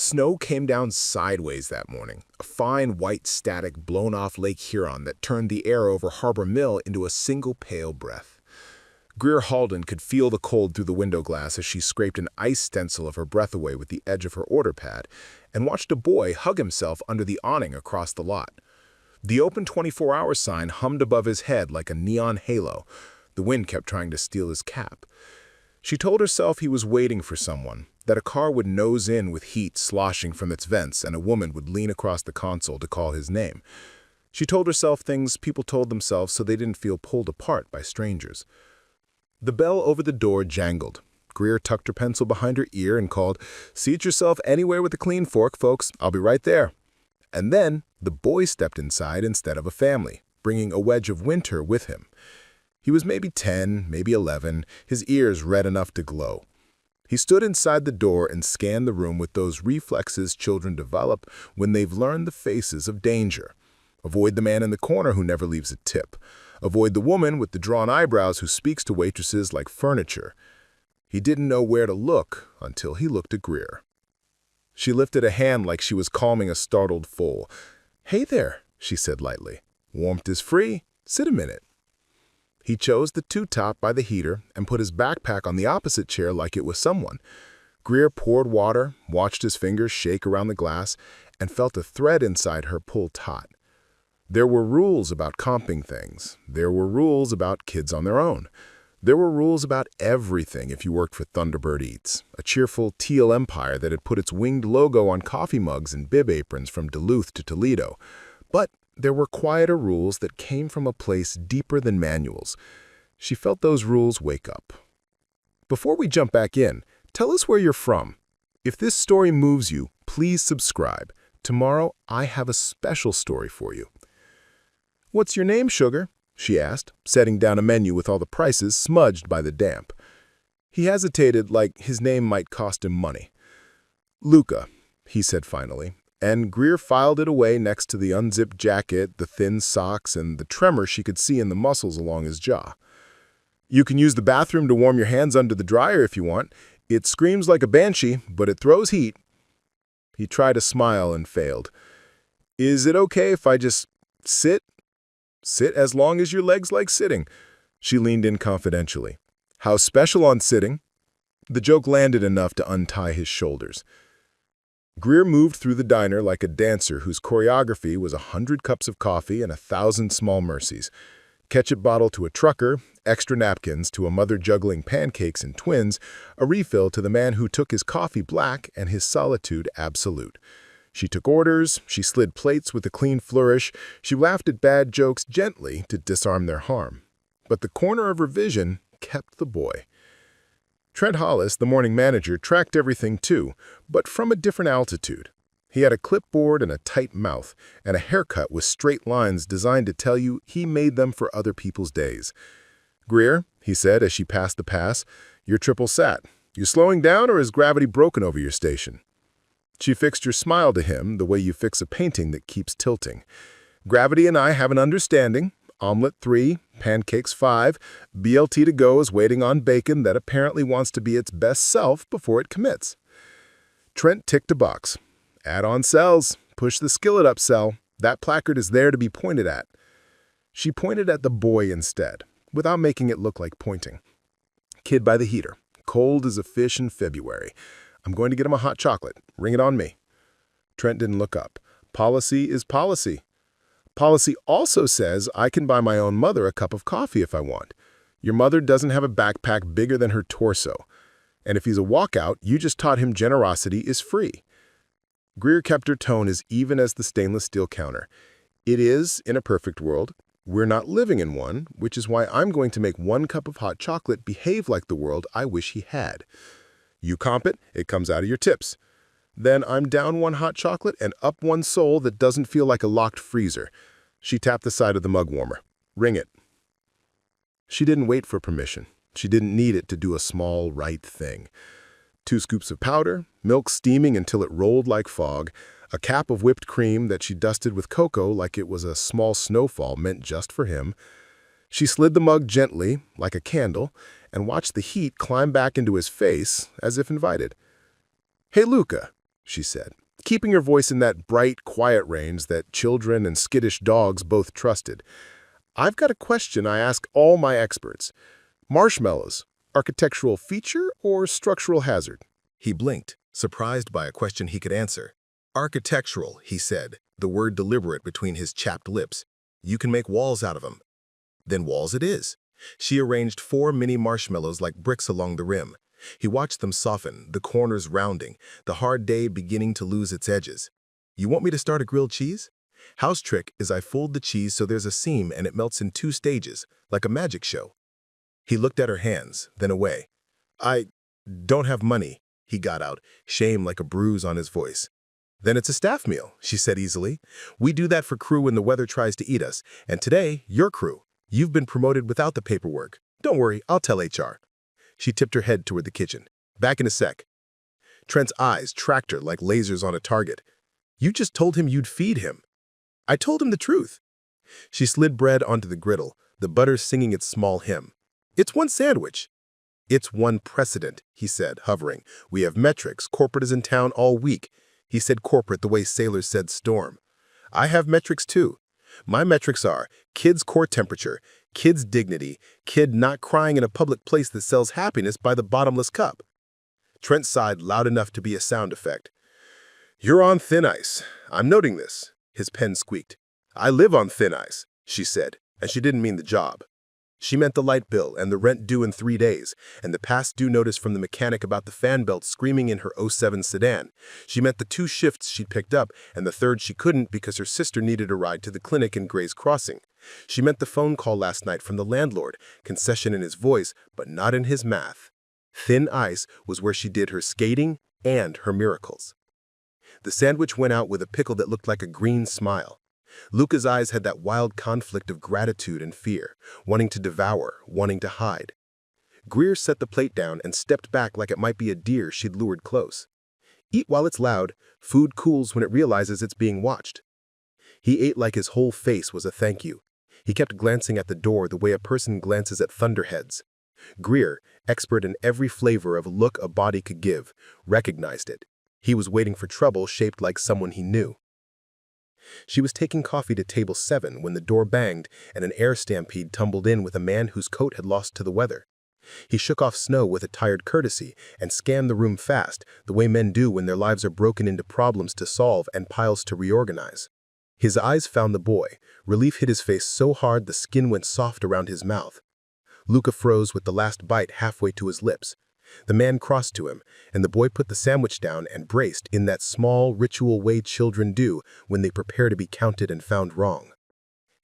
Snow came down sideways that morning, a fine white static blown off Lake Huron that turned the air over Harbor Mill into a single pale breath. Greer Halden could feel the cold through the window glass as she scraped an ice stencil of her breath away with the edge of her order pad and watched a boy hug himself under the awning across the lot. The open 24-hour sign hummed above his head like a neon halo. The wind kept trying to steal his cap. She told herself he was waiting for someone, that a car would nose in with heat sloshing from its vents and a woman would lean across the console to call his name. She told herself things people told themselves so they didn't feel pulled apart by strangers. The bell over the door jangled. Greer tucked her pencil behind her ear and called, "Seat yourself anywhere with a clean fork, folks. I'll be right there." And then the boy stepped inside instead of a family, bringing a wedge of winter with him. He was maybe 10, maybe 11, his ears red enough to glow. He stood inside the door and scanned the room with those reflexes children develop when they've learned the faces of danger. Avoid the man in the corner who never leaves a tip. Avoid the woman with the drawn eyebrows who speaks to waitresses like furniture. He didn't know where to look until he looked at Greer. She lifted a hand like she was calming a startled foal. "Hey there," she said lightly. "Warmth is free. Sit a minute." He chose the two-top by the heater and put his backpack on the opposite chair like it was someone. Greer poured water, watched his fingers shake around the glass, and felt a thread inside her pull taut. There were rules about comping things. There were rules about kids on their own. There were rules about everything if you worked for Thunderbird Eats, a cheerful teal empire that had put its winged logo on coffee mugs and bib aprons from Duluth to Toledo. But there were quieter rules that came from a place deeper than manuals. She felt those rules wake up. Before we jump back in, tell us where you're from. If this story moves you, please subscribe. Tomorrow, I have a special story for you. "What's your name, sugar?" she asked, setting down a menu with all the prices smudged by the damp. He hesitated like his name might cost him money. "Luca," he said finally, and Greer filed it away next to the unzipped jacket, the thin socks, and the tremor she could see in the muscles along his jaw. "You can use the bathroom to warm your hands under the dryer if you want. It screams like a banshee, but it throws heat." He tried a smile and failed. "Is it okay if I just sit?" "Sit as long as your legs like sitting." She leaned in confidentially. "How special on sitting?" The joke landed enough to untie his shoulders. Greer moved through the diner like a dancer whose choreography was 100 cups of coffee and 1,000 small mercies. Ketchup bottle to a trucker, extra napkins to a mother juggling pancakes and twins, a refill to the man who took his coffee black and his solitude absolute. She took orders, she slid plates with a clean flourish, she laughed at bad jokes gently to disarm their harm. But the corner of her vision kept the boy. Trent Hollis, the morning manager, tracked everything too, but from a different altitude. He had a clipboard and a tight mouth, and a haircut with straight lines designed to tell you he made them for other people's days. "Greer," he said as she passed the pass, "you're triple sat. You slowing down or is gravity broken over your station?" She fixed her smile to him the way you fix a painting that keeps tilting. "Gravity and I have an understanding. Omelet 3, pancakes 5, BLT to go is waiting on bacon that apparently wants to be its best self before it commits." Trent ticked a box. "Add on cells. Push the skillet up, cell. That placard is there to be pointed at." She pointed at the boy instead, without making it look like pointing. "Kid by the heater. Cold as a fish in February. I'm going to get him a hot chocolate. Ring it on me." Trent didn't look up. "Policy is policy." "Policy also says I can buy my own mother a cup of coffee if I want. Your mother doesn't have a backpack bigger than her torso. And if he's a walkout, you just taught him generosity is free." Greer kept her tone as even as the stainless steel counter. "It is, in a perfect world. We're not living in one, which is why I'm going to make one cup of hot chocolate behave like the world I wish he had. You comp it, it comes out of your tips. Then I'm down one hot chocolate and up one soul that doesn't feel like a locked freezer." She tapped the side of the mug warmer. "Ring it." She didn't wait for permission. She didn't need it to do a small, right thing. 2 scoops of powder, milk steaming until it rolled like fog, a cap of whipped cream that she dusted with cocoa like it was a small snowfall meant just for him. She slid the mug gently, like a candle, and watched the heat climb back into his face as if invited. "Hey, Luca." she said, keeping her voice in that bright, quiet range that children and skittish dogs both trusted. "I've got a question I ask all my experts. Marshmallows, architectural feature or structural hazard?" He blinked, surprised by a question he could answer. "Architectural," he said, the word deliberate between his chapped lips. "You can make walls out of them." "Then walls it is." She arranged 4 mini marshmallows like bricks along the rim. He watched them soften, the corners rounding, the hard day beginning to lose its edges. "You want me to start a grilled cheese?" "House trick is I fold the cheese so there's a seam and it melts in 2 stages, like a magic show." He looked at her hands, then away. "I don't have money," he got out, shame like a bruise on his voice. "Then it's a staff meal," she said easily. "We do that for crew when the weather tries to eat us, and today, your crew. You've been promoted without the paperwork. Don't worry, I'll tell HR." She tipped her head toward the kitchen. "Back in a sec." Trent's eyes tracked her like lasers on a target. "You just told him you'd feed him." "I told him the truth." She slid bread onto the griddle, the butter singing its small hymn. "It's 1 sandwich." "It's 1 precedent," he said, hovering. "We have metrics. Corporate is in town all week." He said corporate the way sailors said storm. "I have metrics too. My metrics are kid's core temperature, kid's dignity, kid not crying in a public place that sells happiness by the bottomless cup." Trent sighed loud enough to be a sound effect. "You're on thin ice. I'm noting this." His pen squeaked. "I live on thin ice," she said, and she didn't mean the job. She meant the light bill and the rent due in 3 days, and the past due notice from the mechanic about the fan belt screaming in her '07 sedan. She meant the 2 shifts she'd picked up, and the 3rd she couldn't because her sister needed a ride to the clinic in Gray's Crossing. She meant the phone call last night from the landlord, concession in his voice, but not in his math. Thin ice was where she did her skating and her miracles. The sandwich went out with a pickle that looked like a green smile. Luca's eyes had that wild conflict of gratitude and fear, wanting to devour, wanting to hide. Greer set the plate down and stepped back like it might be a deer she'd lured close. "Eat while it's loud. Food cools when it realizes it's being watched." He ate like his whole face was a thank you. He kept glancing at the door the way a person glances at thunderheads. Greer, expert in every flavor of a look a body could give, recognized it. He was waiting for trouble shaped like someone he knew. She was taking coffee to table 7 when the door banged and an air stampede tumbled in with a man whose coat had lost to the weather. He shook off snow with a tired courtesy and scanned the room fast, the way men do when their lives are broken into problems to solve and piles to reorganize. His eyes found the boy. Relief hit his face so hard the skin went soft around his mouth. Luca froze with the last bite halfway to his lips. The man crossed to him, and the boy put the sandwich down and braced in that small, ritual way children do when they prepare to be counted and found wrong.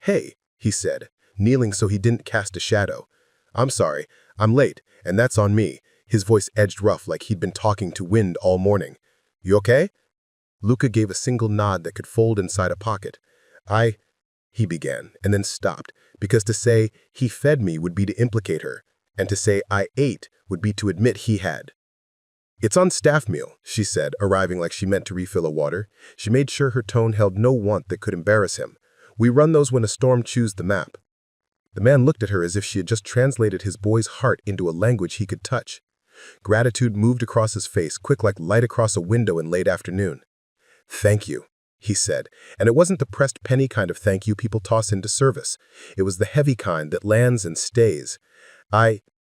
"Hey," he said, kneeling so he didn't cast a shadow. "I'm sorry, I'm late, and that's on me." His voice edged rough like he'd been talking to wind all morning. "You okay?" Luca gave a single nod that could fold inside a pocket. He began, and then stopped, because to say, "he fed me" would be to implicate her, and to say, "I ate" would be to admit he had. "It's on staff meal," she said, arriving like she meant to refill a water. She made sure her tone held no want that could embarrass him. "We run those when a storm chews the map." The man looked at her as if she had just translated his boy's heart into a language he could touch. Gratitude moved across his face, quick like light across a window in late afternoon. "Thank you," he said, and it wasn't the pressed penny kind of thank you people toss into service. It was the heavy kind that lands and stays.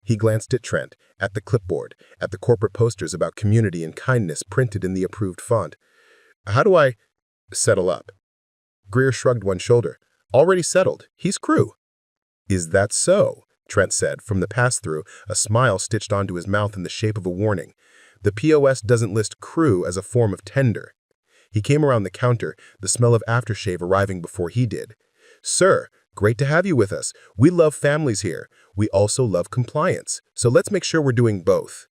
He glanced at Trent, at the clipboard, at the corporate posters about community and kindness printed in the approved font. "How do I settle up?" Greer shrugged one shoulder. "Already settled. He's crew." "Is that so?" Trent said, from the pass-through, a smile stitched onto his mouth in the shape of a warning. "The POS doesn't list crew as a form of tender." He came around the counter, the smell of aftershave arriving before he did. "Sir, great to have you with us. We love families here. We also love compliance. So let's make sure we're doing both."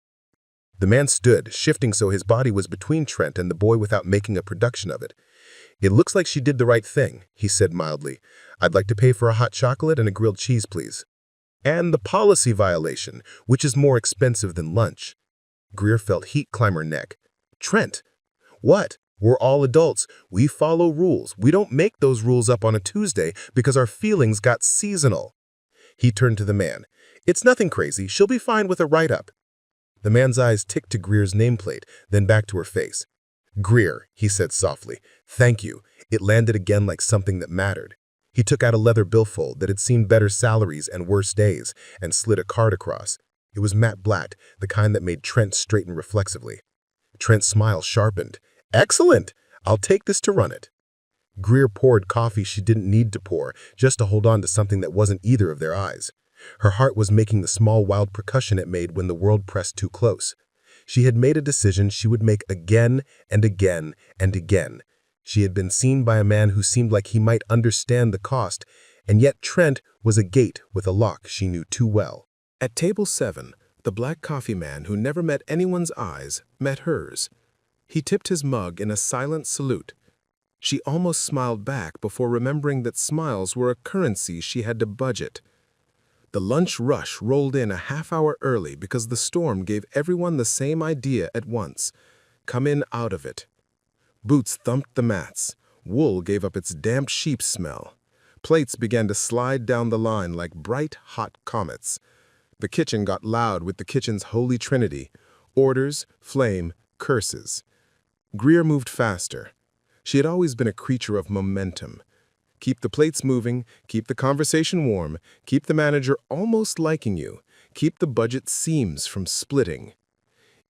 The man stood, shifting so his body was between Trent and the boy without making a production of it. "It looks like she did the right thing," he said mildly. "I'd like to pay for a hot chocolate and a grilled cheese, please." "And the policy violation, which is more expensive than lunch." Greer felt heat climb her neck. "Trent!" "What? We're all adults. We follow rules. We don't make those rules up on a Tuesday because our feelings got seasonal." He turned to the man. "It's nothing crazy. She'll be fine with a write-up." The man's eyes ticked to Greer's nameplate, then back to her face. "Greer," he said softly. "Thank you." It landed again like something that mattered. He took out a leather billfold that had seen better salaries and worse days and slid a card across. It was matte black, the kind that made Trent straighten reflexively. Trent's smile sharpened. "Excellent! I'll take this to run it." Greer poured coffee she didn't need to pour, just to hold on to something that wasn't either of their eyes. Her heart was making the small wild percussion it made when the world pressed too close. She had made a decision she would make again and again and again. She had been seen by a man who seemed like he might understand the cost, and yet Trent was a gate with a lock she knew too well. At table 7, the black coffee man who never met anyone's eyes met hers. He tipped his mug in a silent salute. She almost smiled back before remembering that smiles were a currency she had to budget. The lunch rush rolled in a half-hour early because the storm gave everyone the same idea at once. Come in out of it. Boots thumped the mats. Wool gave up its damp sheep smell. Plates began to slide down the line like bright, hot comets. The kitchen got loud with the kitchen's holy trinity: orders, flame, curses. Greer moved faster. She had always been a creature of momentum. Keep the plates moving, keep the conversation warm, keep the manager almost liking you, keep the budget seams from splitting.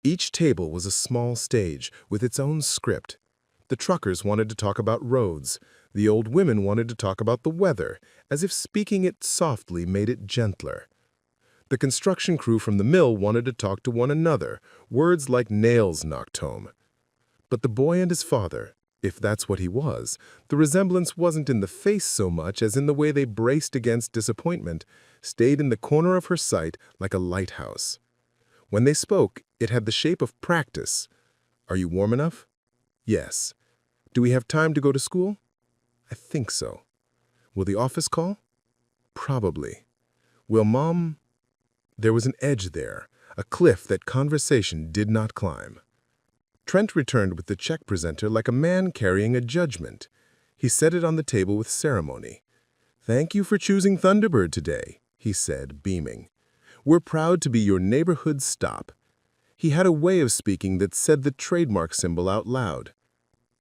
Each table was a small stage with its own script. The truckers wanted to talk about roads. The old women wanted to talk about the weather, as if speaking it softly made it gentler. The construction crew from the mill wanted to talk to one another, words like nails knocked home. But the boy and his father, if that's what he was, the resemblance wasn't in the face so much as in the way they braced against disappointment, stayed in the corner of her sight like a lighthouse. When they spoke, it had the shape of practice. Are you warm enough? Yes. Do we have time to go to school? I think so. Will the office call? Probably. Will Mom? There was an edge there, a cliff that conversation did not climb. Trent returned with the check presenter like a man carrying a judgment. He set it on the table with ceremony. "Thank you for choosing Thunderbird today," he said, beaming. "We're proud to be your neighborhood stop." He had a way of speaking that said the trademark symbol out loud.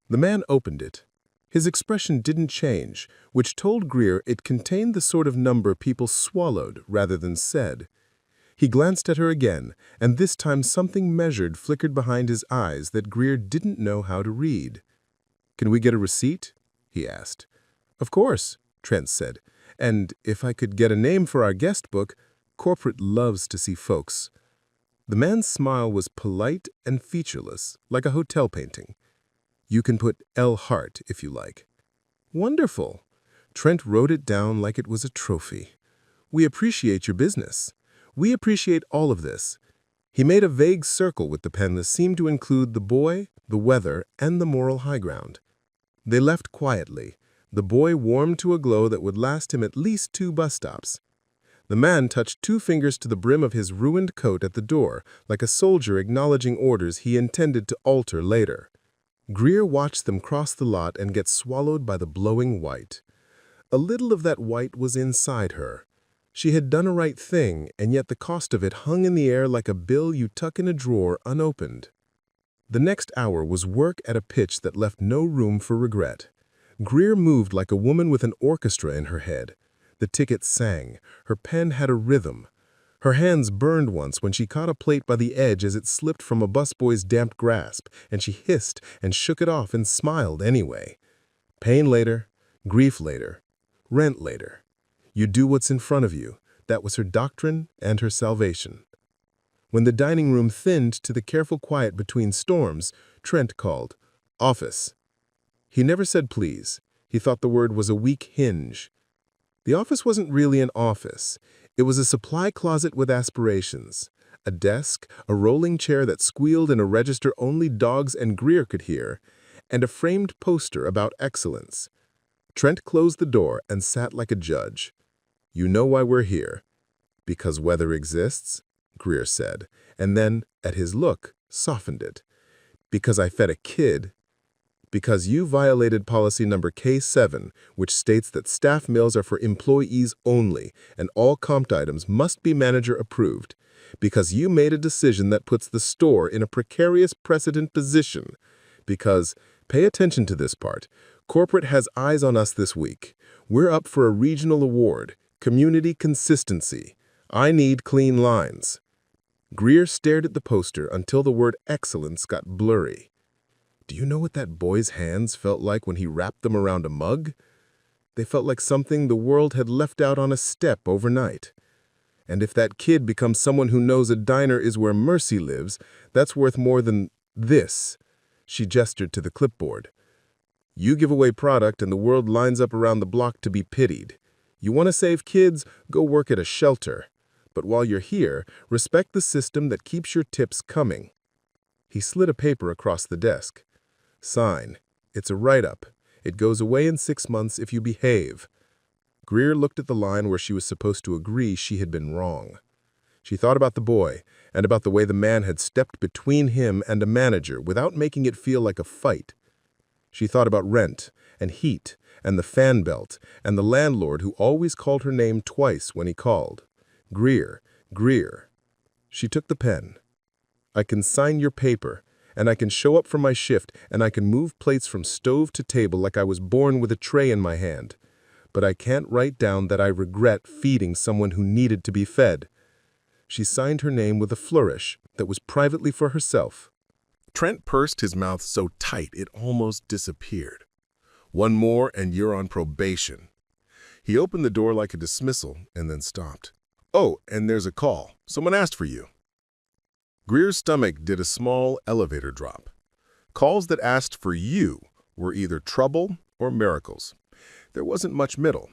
The man opened it. His expression didn't change, which told Greer it contained the sort of number people swallowed rather than said. He glanced at her again, and this time something measured flickered behind his eyes that Greer didn't know how to read. "Can we get a receipt?" he asked. "Of course," Trent said. "And if I could get a name for our guest book, corporate loves to see folks." The man's smile was polite and featureless, like a hotel painting. "You can put L. Hart if you like." "Wonderful." Trent wrote it down like it was a trophy. "We appreciate your business. We appreciate all of this." He made a vague circle with the pen that seemed to include the boy, the weather, and the moral high ground. They left quietly, the boy warmed to a glow that would last him at least 2 bus stops. The man touched 2 fingers to the brim of his ruined coat at the door, like a soldier acknowledging orders he intended to alter later. Greer watched them cross the lot and get swallowed by the blowing white. A little of that white was inside her. She had done a right thing, and yet the cost of it hung in the air like a bill you tuck in a drawer unopened. The next hour was work at a pitch that left no room for regret. Greer moved like a woman with an orchestra in her head. The ticket sang. Her pen had a rhythm. Her hands burned once when she caught a plate by the edge as it slipped from a busboy's damp grasp, and she hissed and shook it off and smiled anyway. Pain later, grief later, rent later. You do what's in front of you. That was her doctrine and her salvation. When the dining room thinned to the careful quiet between storms, Trent called, "Office." He never said please. He thought the word was a weak hinge. The office wasn't really an office. It was a supply closet with aspirations. A desk, a rolling chair that squealed in a register only dogs and Greer could hear, and a framed poster about excellence. Trent closed the door and sat like a judge. "You know why we're here." "Because weather exists," Greer said, and then, at his look, softened it. "Because I fed a kid." "Because you violated policy number K7, which states that staff meals are for employees only, and all comped items must be manager approved. Because you made a decision that puts the store in a precarious precedent position. Because, pay attention to this part, corporate has eyes on us this week. We're up for a regional award, community consistency. I need clean lines. Greer stared at the poster until the word excellence got blurry. Do you know what that boy's hands felt like when he wrapped them around a mug? They felt like something the world had left out on a step overnight. And if that kid becomes someone who knows a diner is where mercy lives, that's worth more than this. She gestured to the clipboard. You give away product and the world lines up around the block to be pitied. You want to save kids? Go work at a shelter. But while you're here, respect the system that keeps your tips coming. He slid a paper across the desk. Sign. It's a write-up. It goes away in 6 months if you behave. Greer looked at the line where she was supposed to agree she had been wrong. She thought about the boy, and about the way the man had stepped between him and a manager without making it feel like a fight. She thought about rent, and heat, and the fan belt, and the landlord who always called her name twice when he called. Greer, Greer. She took the pen. I can sign your paper, and I can show up for my shift, and I can move plates from stove to table like I was born with a tray in my hand. But I can't write down that I regret feeding someone who needed to be fed. She signed her name with a flourish that was privately for herself. Trent pursed his mouth so tight it almost disappeared. One more and you're on probation. He opened the door like a dismissal and then stopped. Oh, and there's a call. Someone asked for you. Greer's stomach did a small elevator drop. Calls that asked for you were either trouble or miracles. There wasn't much middle.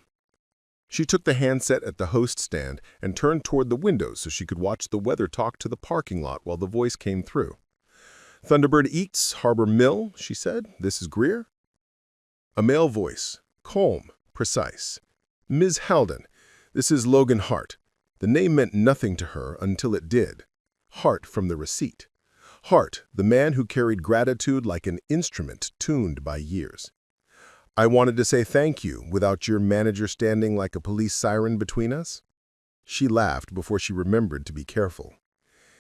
She took the handset at the host stand and turned toward the window so she could watch the weather talk to the parking lot while the voice came through. Thunderbird Eats, Harbor Mill, she said. This is Greer. A male voice, calm, precise. Ms. Halden, this is Logan Hart. The name meant nothing to her until it did. Hart from the receipt. Hart, the man who carried gratitude like an instrument tuned by years. I wanted to say thank you without your manager standing like a police siren between us. She laughed before she remembered to be careful.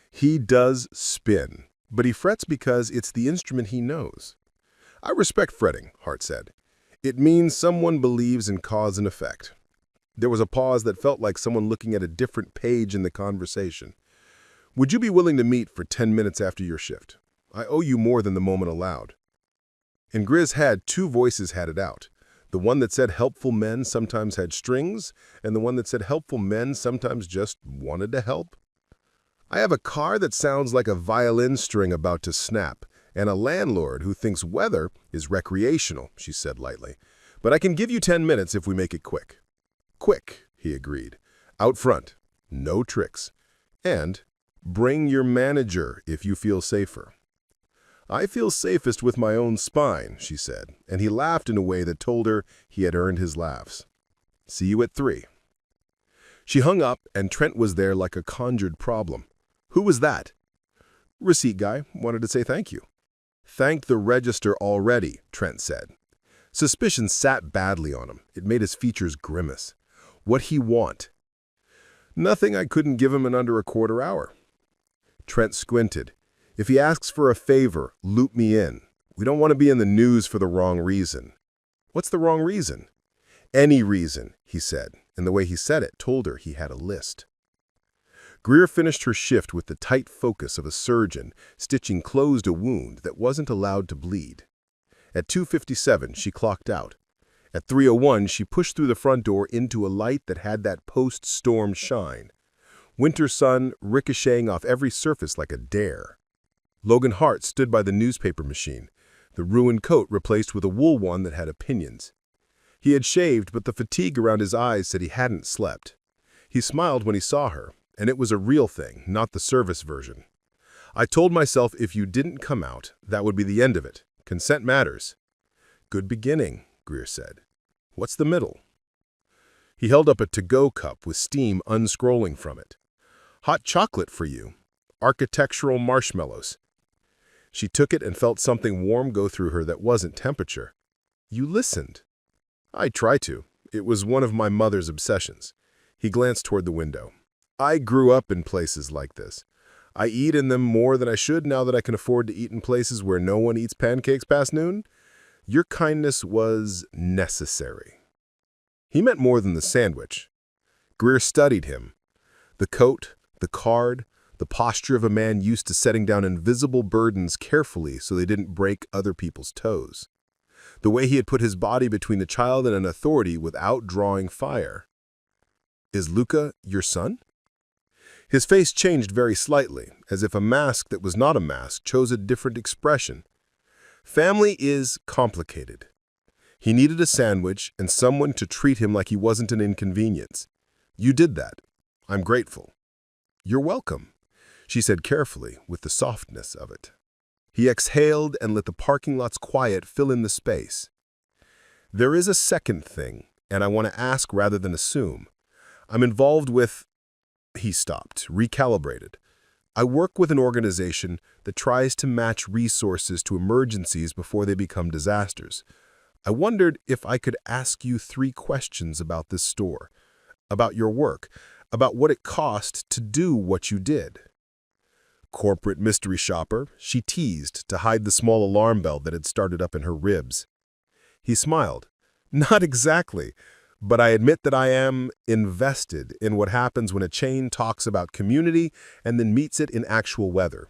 He does spin, but he frets because it's the instrument he knows. I respect fretting, Hart said. It means someone believes in cause and effect. There was a pause that felt like someone looking at a different page in the conversation. Would you be willing to meet for 10 minutes after your shift? I owe you more than the moment allowed. In Greer's head, two voices had it out. The one that said helpful men sometimes had strings, and the one that said helpful men sometimes just wanted to help. I have a car that sounds like a violin string about to snap, and a landlord who thinks weather is recreational, she said lightly. But I can give you 10 minutes if we make it quick. Quick, he agreed. Out front, no tricks. And bring your manager if you feel safer. I feel safest with my own spine, she said, and he laughed in a way that told her he had earned his laughs. See you at 3. She hung up, and Trent was there like a conjured problem. Who was that? Receipt guy. Wanted to say thank you. Thanked the register already, Trent said. Suspicion sat badly on him. It made his features grimace. What'd he want? Nothing I couldn't give him in under a quarter hour. Trent squinted. If he asks for a favor, loop me in. We don't want to be in the news for the wrong reason. What's the wrong reason? Any reason, he said, and the way he said it told her he had a list. Greer finished her shift with the tight focus of a surgeon stitching closed a wound that wasn't allowed to bleed. At 2:57, she clocked out. At 3:01, she pushed through the front door into a light that had that post-storm shine. Winter sun ricocheting off every surface like a dare. Logan Hart stood by the newspaper machine, the ruined coat replaced with a wool one that had opinions. He had shaved, but the fatigue around his eyes said he hadn't slept. He smiled when he saw her, and it was a real thing, not the service version. I told myself if you didn't come out, that would be the end of it. Consent matters. Good beginning, Greer said. What's the middle? He held up a to-go cup with steam unscrolling from it. Hot chocolate for you. Architectural marshmallows. She took it and felt something warm go through her that wasn't temperature. You listened. I try to. It was one of my mother's obsessions. He glanced toward the window. I grew up in places like this. I eat in them more than I should now that I can afford to eat in places where no one eats pancakes past noon. Your kindness was necessary." He meant more than the sandwich. Greer studied him. The coat, the card, the posture of a man used to setting down invisible burdens carefully so they didn't break other people's toes. The way he had put his body between the child and an authority without drawing fire. "Is Luca your son?" His face changed very slightly, as if a mask that was not a mask chose a different expression. Family is complicated. He needed a sandwich and someone to treat him like he wasn't an inconvenience. You did that. I'm grateful. "You're welcome," she said carefully, with the softness of it. He exhaled and let the parking lot's quiet fill in the space. "There is a second thing, and I want to ask rather than assume. I'm involved with—" He stopped, recalibrated. "I work with an organization that tries to match resources to emergencies before they become disasters. I wondered if I could ask you 3 questions about this store, about your work, about what it cost to do what you did." "Corporate mystery shopper," she teased to hide the small alarm bell that had started up in her ribs. He smiled. "Not exactly, but I admit that I am invested in what happens when a chain talks about community and then meets it in actual weather.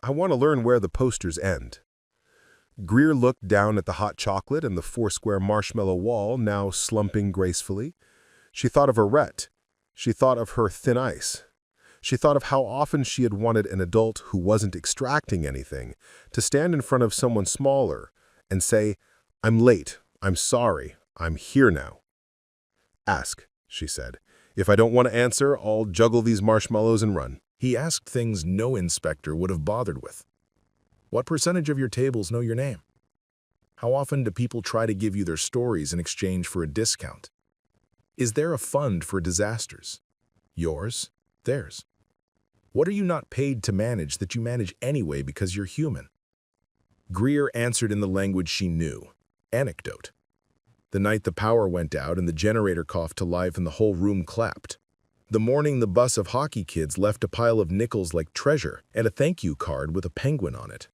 I want to learn where the posters end." Greer looked down at the hot chocolate and the 4-square marshmallow wall, now slumping gracefully. She thought of Arette. She thought of her thin ice. She thought of how often she had wanted an adult who wasn't extracting anything to stand in front of someone smaller and say, "I'm late, I'm sorry, I'm here now." "Ask," she said. "If I don't want to answer, I'll juggle these marshmallows and run." He asked things no inspector would have bothered with. What percentage of your tables know your name? How often do people try to give you their stories in exchange for a discount? Is there a fund for disasters? Yours, theirs. What are you not paid to manage that you manage anyway because you're human? Greer answered in the language she knew. Anecdote. The night the power went out and the generator coughed to life and the whole room clapped. The morning the bus of hockey kids left a pile of nickels like treasure and a thank you card with a penguin on it.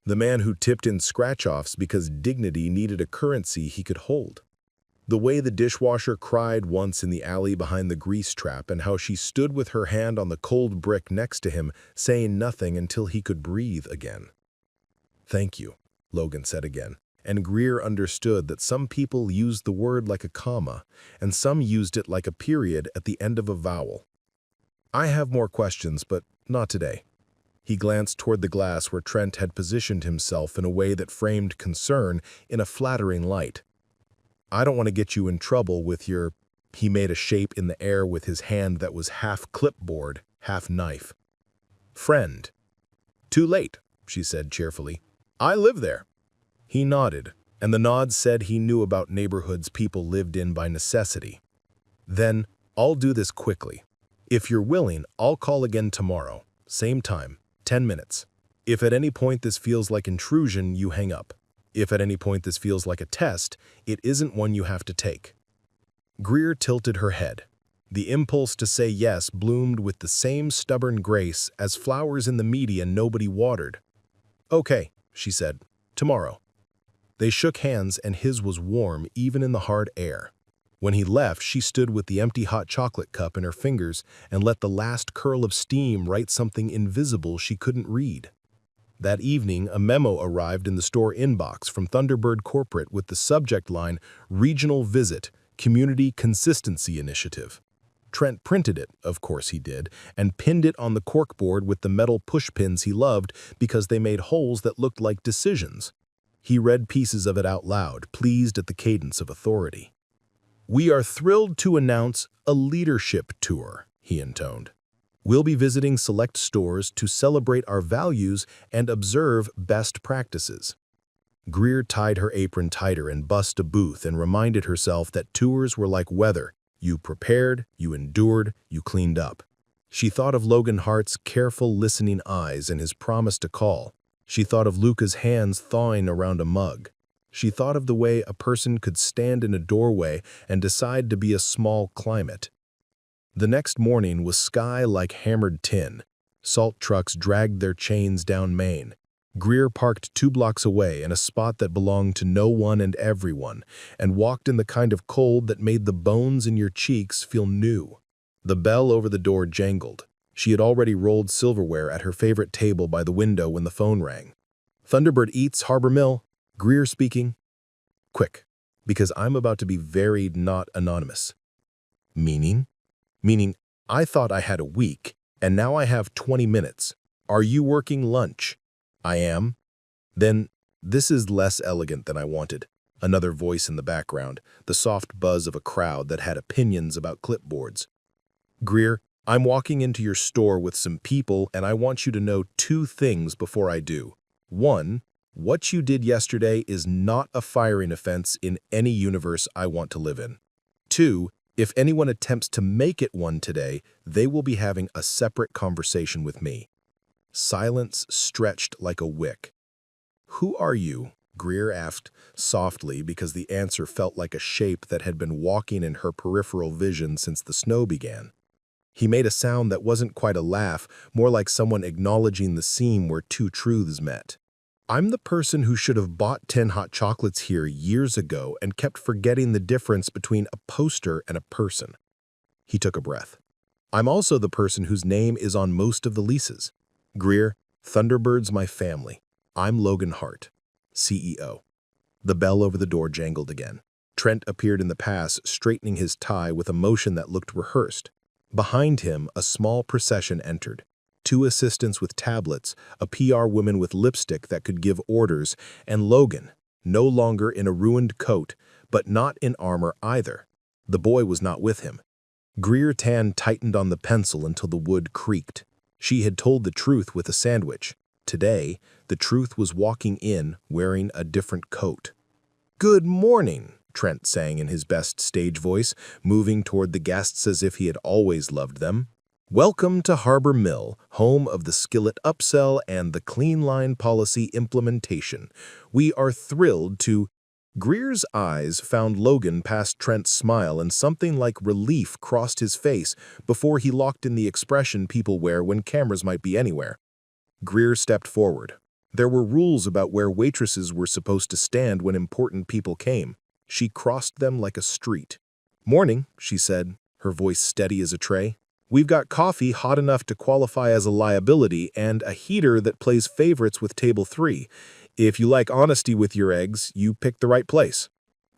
The man who tipped in scratch-offs because dignity needed a currency he could hold. The way the dishwasher cried once in the alley behind the grease trap and how she stood with her hand on the cold brick next to him, saying nothing until he could breathe again. "Thank you," Logan said again, and Greer understood that some people used the word like a comma, and some used it like a period at the end of a vowel. "I have more questions, but not today." He glanced toward the glass where Trent had positioned himself in a way that framed concern in a flattering light. "I don't want to get you in trouble with your—" He made a shape in the air with his hand that was half clipboard, half knife. "Friend." "Too late," she said cheerfully. "I live there." He nodded, and the nod said he knew about neighborhoods people lived in by necessity. "Then, I'll do this quickly. If you're willing, I'll call again tomorrow. Same time, 10 minutes. If at any point this feels like intrusion, you hang up. If at any point this feels like a test, it isn't one you have to take." Greer tilted her head. The impulse to say yes bloomed with the same stubborn grace as flowers in the media nobody watered. "Okay," she said. "Tomorrow." They shook hands and his was warm even in the hard air. When he left, she stood with the empty hot chocolate cup in her fingers and let the last curl of steam write something invisible she couldn't read. That evening, a memo arrived in the store inbox from Thunderbird Corporate with the subject line, "Regional Visit, Community Consistency Initiative." Trent printed it, of course he did, and pinned it on the corkboard with the metal pushpins he loved because they made holes that looked like decisions. He read pieces of it out loud, pleased at the cadence of authority. "We are thrilled to announce a leadership tour," he intoned. "We'll be visiting select stores to celebrate our values and observe best practices." Greer tied her apron tighter and bussed a booth and reminded herself that tours were like weather. You prepared, you endured, you cleaned up. She thought of Logan Hart's careful listening eyes and his promise to call. She thought of Luca's hands thawing around a mug. She thought of the way a person could stand in a doorway and decide to be a small climate. The next morning was sky like hammered tin. Salt trucks dragged their chains down Main. Greer parked 2 blocks away in a spot that belonged to no one and everyone, and walked in the kind of cold that made the bones in your cheeks feel new. The bell over the door jangled. She had already rolled silverware at her favorite table by the window when the phone rang. "Thunderbird Eats, Harbor Mill. Greer speaking." "Quick, because I'm about to be very not anonymous." "Meaning?" "Meaning, I thought I had a week, and now I have 20 minutes. Are you working lunch?" "I am." "Then, this is less elegant than I wanted." Another voice in the background, the soft buzz of a crowd that had opinions about clipboards. "Greer, I'm walking into your store with some people, and I want you to know 2 things before I do. 1, what you did yesterday is not a firing offense in any universe I want to live in. 2, if anyone attempts to make it one today, they will be having a separate conversation with me." Silence stretched like a wick. "Who are you?" Greer asked softly because the answer felt like a shape that had been walking in her peripheral vision since the snow began. He made a sound that wasn't quite a laugh, more like someone acknowledging the seam where 2 truths met. "I'm the person who should have bought 10 hot chocolates here years ago and kept forgetting the difference between a poster and a person." He took a breath. "I'm also the person whose name is on most of the leases. Greer, Thunderbird's my family. I'm Logan Hart, CEO." The bell over the door jangled again. Trent appeared in the pass, straightening his tie with a motion that looked rehearsed. Behind him, a small procession entered. 2 assistants with tablets, a PR woman with lipstick that could give orders, and Logan, no longer in a ruined coat, but not in armor either. The boy was not with him. Greer's hand tightened on the pencil until the wood creaked. She had told the truth with a sandwich. Today, the truth was walking in wearing a different coat. "Good morning," Trent sang in his best stage voice, moving toward the guests as if he had always loved them. "Welcome to Harbor Mill, home of the skillet upsell and the clean line policy implementation. We are thrilled to—" Greer's eyes found Logan past Trent's smile, and something like relief crossed his face before he locked in the expression people wear when cameras might be anywhere. Greer stepped forward. There were rules about where waitresses were supposed to stand when important people came. She crossed them like a street. "Morning," she said, her voice steady as a tray. "We've got coffee hot enough to qualify as a liability and a heater that plays favorites with table 3. If you like honesty with your eggs, you picked the right place."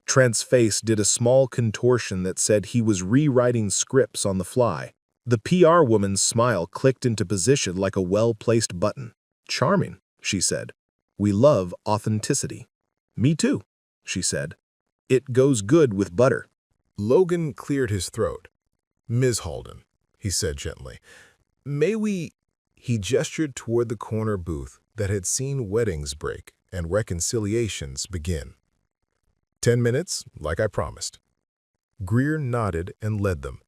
Trent's face did a small contortion that said he was rewriting scripts on the fly. The PR woman's smile clicked into position like a well-placed button. "Charming," she said. "We love authenticity." "Me too," she said. "It goes good with butter." Logan cleared his throat. "Ms. Halden," he said gently, "may we—" He gestured toward the corner booth that had seen weddings break and reconciliations begin. 10 minutes, like I promised." Greer nodded and led them.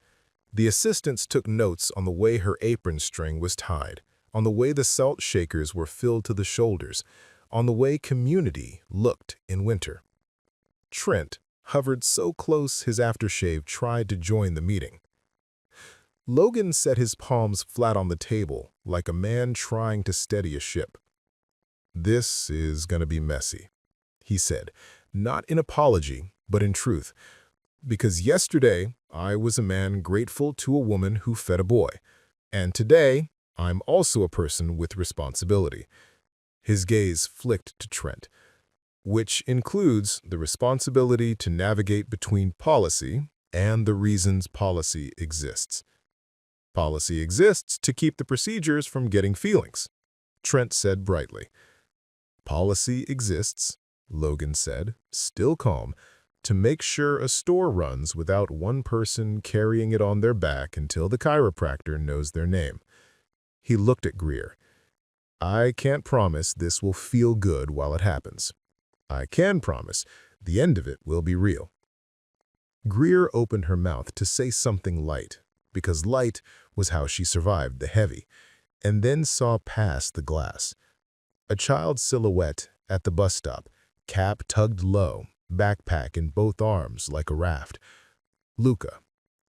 The assistants took notes on the way her apron string was tied, on the way the salt shakers were filled to the shoulders, on the way community looked in winter. Trent hovered so close his aftershave tried to join the meeting. Logan set his palms flat on the table, like a man trying to steady a ship. "This is going to be messy," he said, not in apology, but in truth. "Because yesterday, I was a man grateful to a woman who fed a boy. And today, I'm also a person with responsibility." His gaze flicked to Trent. "Which includes the responsibility to navigate between policy and the reasons policy exists. Policy exists to keep the procedures from getting feelings," Trent said brightly. "Policy exists," Logan said, still calm, "to make sure a store runs without one person carrying it on their back until the chiropractor knows their name." He looked at Greer. "I can't promise this will feel good while it happens. I can promise the end of it will be real." Greer opened her mouth to say something light, because light was how she survived the heavy, and then saw past the glass. A child's silhouette at the bus stop, cap tugged low, backpack in both arms like a raft. Luca,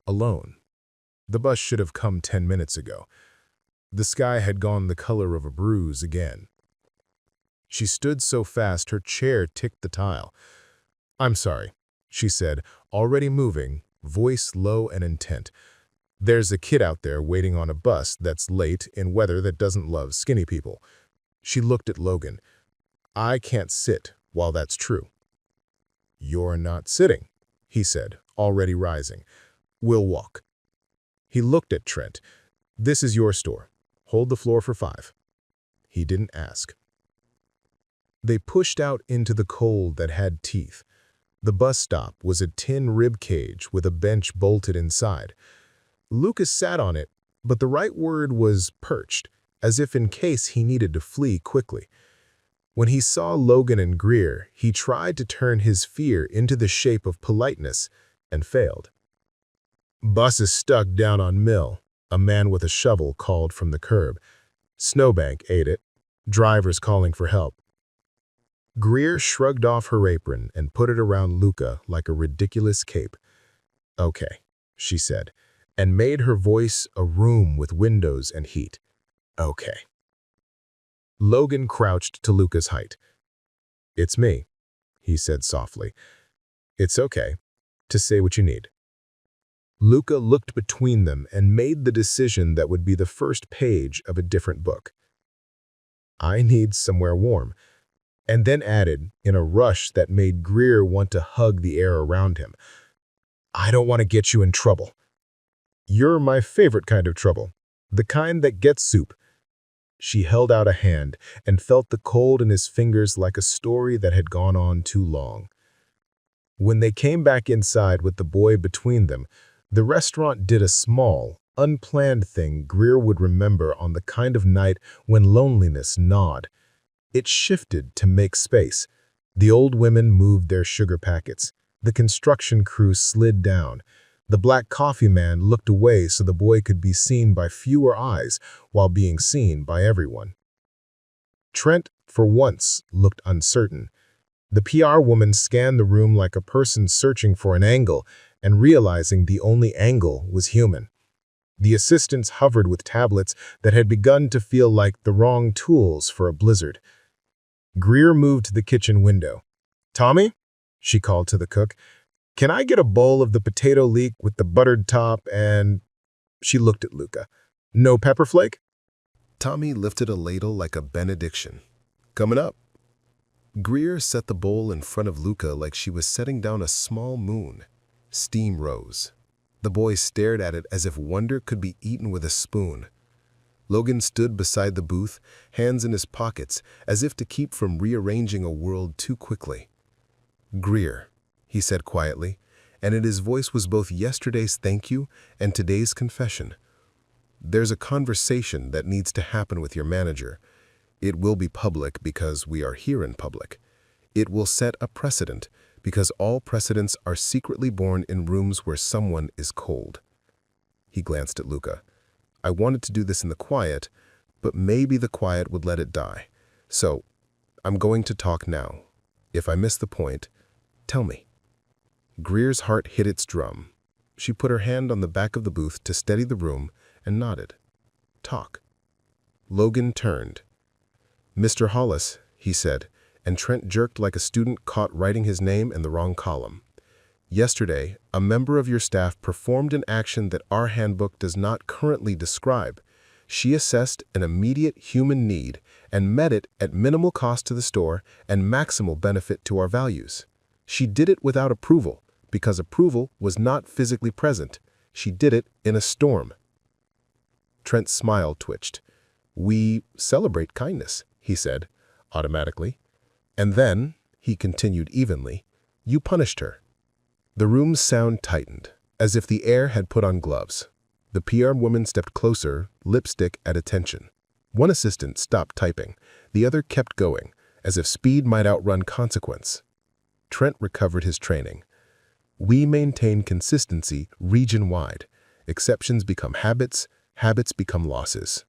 alone. The bus should have come 10 minutes ago. The sky had gone the color of a bruise again. She stood so fast her chair ticked the tile. "I'm sorry," she said, already moving, voice low and intent. "There's a kid out there waiting on a bus that's late in weather that doesn't love skinny people." She looked at Logan. "I can't sit while that's true." "You're not sitting," he said, already rising. "We'll walk." He looked at Trent. "This is your store. Hold the floor for 5. He didn't ask. They pushed out into the cold that had teeth. The bus stop was a tin rib cage with a bench bolted inside. Lucas sat on it, but the right word was perched, as if in case he needed to flee quickly. When he saw Logan and Greer, he tried to turn his fear into the shape of politeness and failed. "Bus is stuck down on Mill," a man with a shovel called from the curb. "Snowbank ate it. Driver's calling for help." Greer shrugged off her apron and put it around Luca like a ridiculous cape. "Okay," she said, and made her voice a room with windows and heat. "Okay." Logan crouched to Luca's height. "It's me," he said softly. "It's okay to say what you need." Luca looked between them and made the decision that would be the first page of a different book. "I need somewhere warm," and then added, in a rush that made Greer want to hug the air around him, "I don't want to get you in trouble." "You're my favorite kind of trouble, the kind that gets soup." She held out a hand and felt the cold in his fingers like a story that had gone on too long. When they came back inside with the boy between them, the restaurant did a small, unplanned thing Greer would remember on the kind of night when loneliness gnawed. It shifted to make space. The old women moved their sugar packets. The construction crew slid down. The black coffee man looked away so the boy could be seen by fewer eyes while being seen by everyone. Trent, for once, looked uncertain. The PR woman scanned the room like a person searching for an angle and realizing the only angle was human. The assistants hovered with tablets that had begun to feel like the wrong tools for a blizzard. Greer moved to the kitchen window. "Tommy," she called to the cook, "can I get a bowl of the potato leek with the buttered top and—" She looked at Luca. "No pepper flake?" Tommy lifted a ladle like a benediction. "Coming up." Greer set the bowl in front of Luca like she was setting down a small moon. Steam rose. The boy stared at it as if wonder could be eaten with a spoon. Logan stood beside the booth, hands in his pockets, as if to keep from rearranging a world too quickly. "Greer," he said quietly, and in his voice was both yesterday's thank you and today's confession. "There's a conversation that needs to happen with your manager. It will be public because we are here in public. It will set a precedent because all precedents are secretly born in rooms where someone is cold." He glanced at Luca. "I wanted to do this in the quiet, but maybe the quiet would let it die. So, I'm going to talk now. If I miss the point, tell me." Greer's heart hit its drum. She put her hand on the back of the booth to steady the room and nodded. "Talk." Logan turned. "Mr. Hollis," he said, and Trent jerked like a student caught writing his name in the wrong column. "Yesterday, a member of your staff performed an action that our handbook does not currently describe. She assessed an immediate human need and met it at minimal cost to the store and maximal benefit to our values. She did it without approval, because approval was not physically present. She did it in a storm." Trent's smile twitched. "We celebrate kindness," he said, automatically. "And then," he continued evenly, "you punished her." The room's sound tightened, as if the air had put on gloves. The PR woman stepped closer, lipstick at attention. One assistant stopped typing. The other kept going, as if speed might outrun consequence. Trent recovered his training. "We maintain consistency region-wide. Exceptions become habits, habits become losses."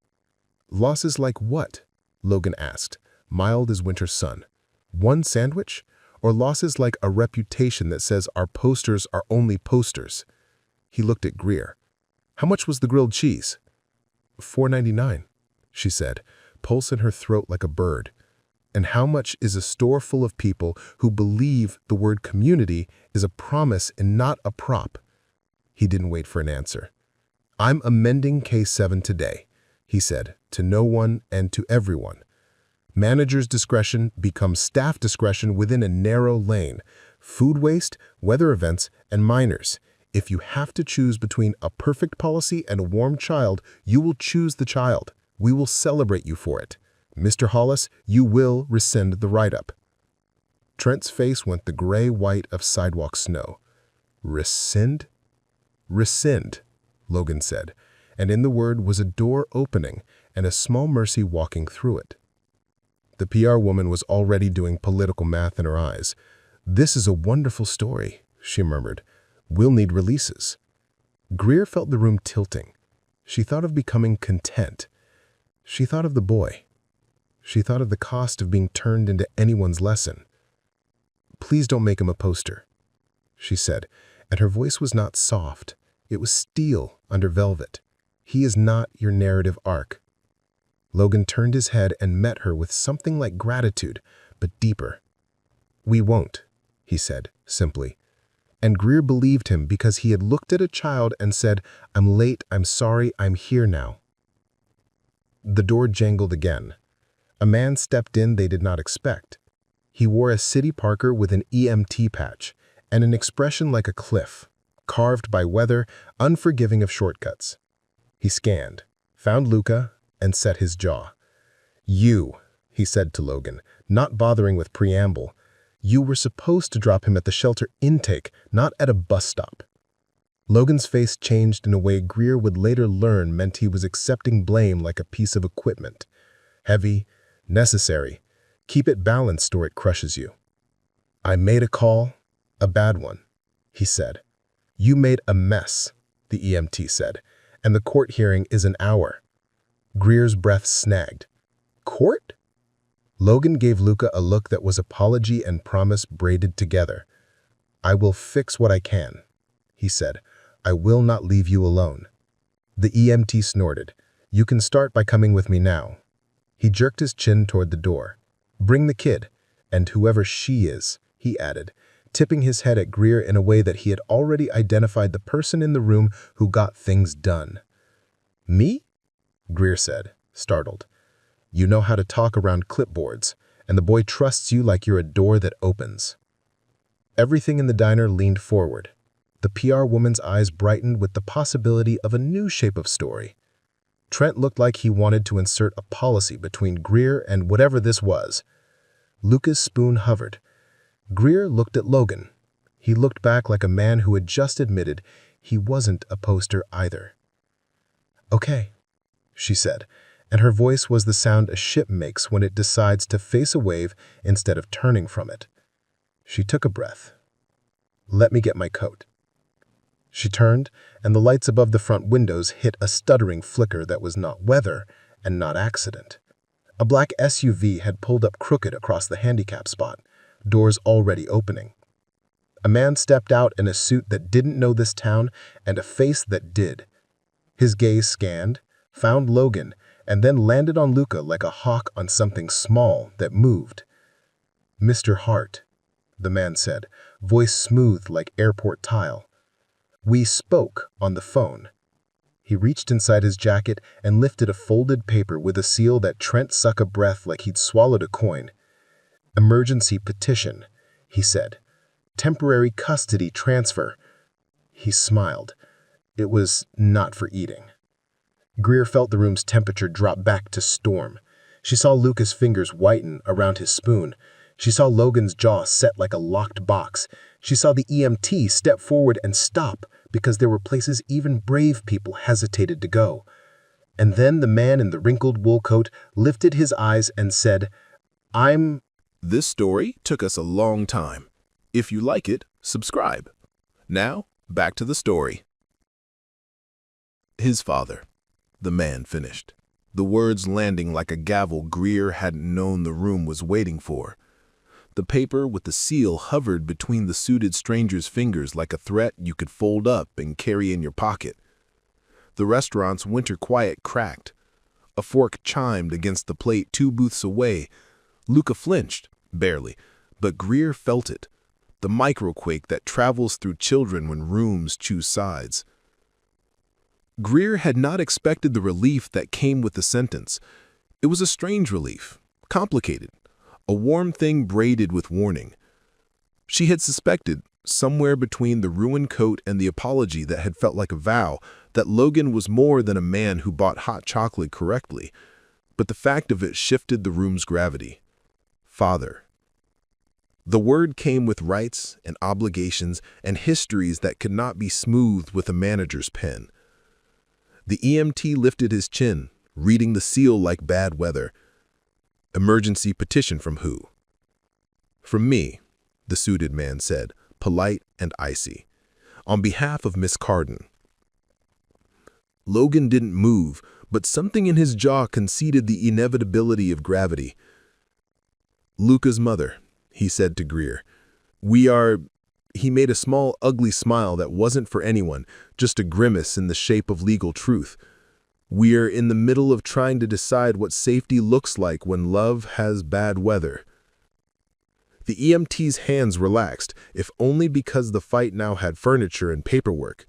"Losses like what?" Logan asked, mild as winter sun. "One sandwich? Or losses like a reputation that says our posters are only posters?" He looked at Greer. "How much was the grilled cheese?" $4.99, she said, pulse in her throat like a bird. And how much is a store full of people who believe the word community is a promise and not a prop? He didn't wait for an answer. I'm amending Case 7 today, he said, to no one and to everyone. Manager's discretion becomes staff discretion within a narrow lane. Food waste, weather events, and minors. If you have to choose between a perfect policy and a warm child, you will choose the child. We will celebrate you for it. Mr. Hollis, you will rescind the write-up. Trent's face went the gray-white of sidewalk snow. Rescind? Rescind, Logan said, and in the word was a door opening and a small Mercy walking through it. The PR woman was already doing political math in her eyes. This is a wonderful story, she murmured. We'll need releases. Greer felt the room tilting. She thought of becoming content. She thought of the boy. She thought of the cost of being turned into anyone's lesson. Please don't make him a poster, she said, and her voice was not soft. It was steel under velvet. He is not your narrative arc. Logan turned his head and met her with something like gratitude, but deeper. We won't, he said, simply. And Greer believed him because he had looked at a child and said, I'm late, I'm sorry, I'm here now. The door jangled again. A man stepped in they did not expect. He wore a city parker with an EMT patch and an expression like a cliff, carved by weather, unforgiving of shortcuts. He scanned, found Luca, and set his jaw. You, he said to Logan, not bothering with preamble. You were supposed to drop him at the shelter intake, not at a bus stop. Logan's face changed in a way Greer would later learn meant he was accepting blame like a piece of equipment. Heavy, necessary. Keep it balanced or it crushes you. I made a call, a bad one, he said. You made a mess, the EMT said, and the court hearing is an hour. Greer's breath snagged. Court? Logan gave Luca a look that was apology and promise braided together. I will fix what I can, he said. I will not leave you alone. The EMT snorted. You can start by coming with me now. He jerked his chin toward the door. Bring the kid, and whoever she is, he added, tipping his head at Greer in a way that he had already identified the person in the room who got things done. Me? Greer said, startled. You know how to talk around clipboards, and the boy trusts you like you're a door that opens. Everything in the diner leaned forward. The PR woman's eyes brightened with the possibility of a new shape of story. Trent looked like he wanted to insert a policy between Greer and whatever this was. Luca's spoon hovered. Greer looked at Logan. He looked back like a man who had just admitted he wasn't a poster either. Okay, she said, and her voice was the sound a ship makes when it decides to face a wave instead of turning from it. She took a breath. Let me get my coat. She turned, and the lights above the front windows hit a stuttering flicker that was not weather and not accident. A black SUV had pulled up crooked across the handicap spot, doors already opening. A man stepped out in a suit that didn't know this town and a face that did. His gaze scanned, found Logan, and then landed on Luca like a hawk on something small that moved. Mr. Hart, the man said, voice smooth like airport tile. We spoke on the phone. He reached inside his jacket and lifted a folded paper with a seal that Trent sucked a breath like he'd swallowed a coin. Emergency petition, he said. Temporary custody transfer. He smiled. It was not for eating. Greer felt the room's temperature drop back to storm. She saw Luca's fingers whiten around his spoon. She saw Logan's jaw set like a locked box. She saw the EMT step forward and stop because there were places even brave people hesitated to go. And then the man in the wrinkled wool coat lifted his eyes and said, This story took us a long time. If you like it, subscribe. Now, back to the story. His father. The man finished, the words landing like a gavel Greer hadn't known the room was waiting for. The paper with the seal hovered between the suited stranger's fingers like a threat you could fold up and carry in your pocket. The restaurant's winter quiet cracked. A fork chimed against the plate 2 booths away. Luca flinched, barely, but Greer felt it. The microquake that travels through children when rooms choose sides. Greer had not expected the relief that came with the sentence. It was a strange relief, complicated, a warm thing braided with warning. She had suspected, somewhere between the ruined coat and the apology that had felt like a vow, that Logan was more than a man who bought hot chocolate correctly. But the fact of it shifted the room's gravity. Father. The word came with rights and obligations and histories that could not be smoothed with a manager's pen. The EMT lifted his chin, reading the seal like bad weather. Emergency petition from who? From me, the suited man said, polite and icy. On behalf of Miss Carden. Logan didn't move, but something in his jaw conceded the inevitability of gravity. Luca's mother, he said to Greer. He made a small, ugly smile that wasn't for anyone, just a grimace in the shape of legal truth. We're in the middle of trying to decide what safety looks like when love has bad weather. The EMT's hands relaxed, if only because the fight now had furniture and paperwork.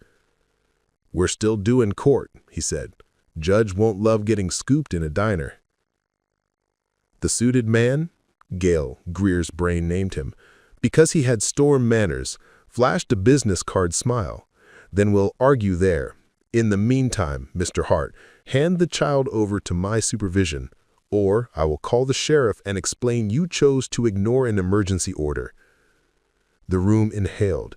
We're still due in court, he said. Judge won't love getting scooped in a diner. The suited man, Gale, Greer's brain named him, because he had storm manners, flashed a business card smile. Then we'll argue there. In the meantime, Mr. Hart, hand the child over to my supervision, or I will call the sheriff and explain you chose to ignore an emergency order. The room inhaled.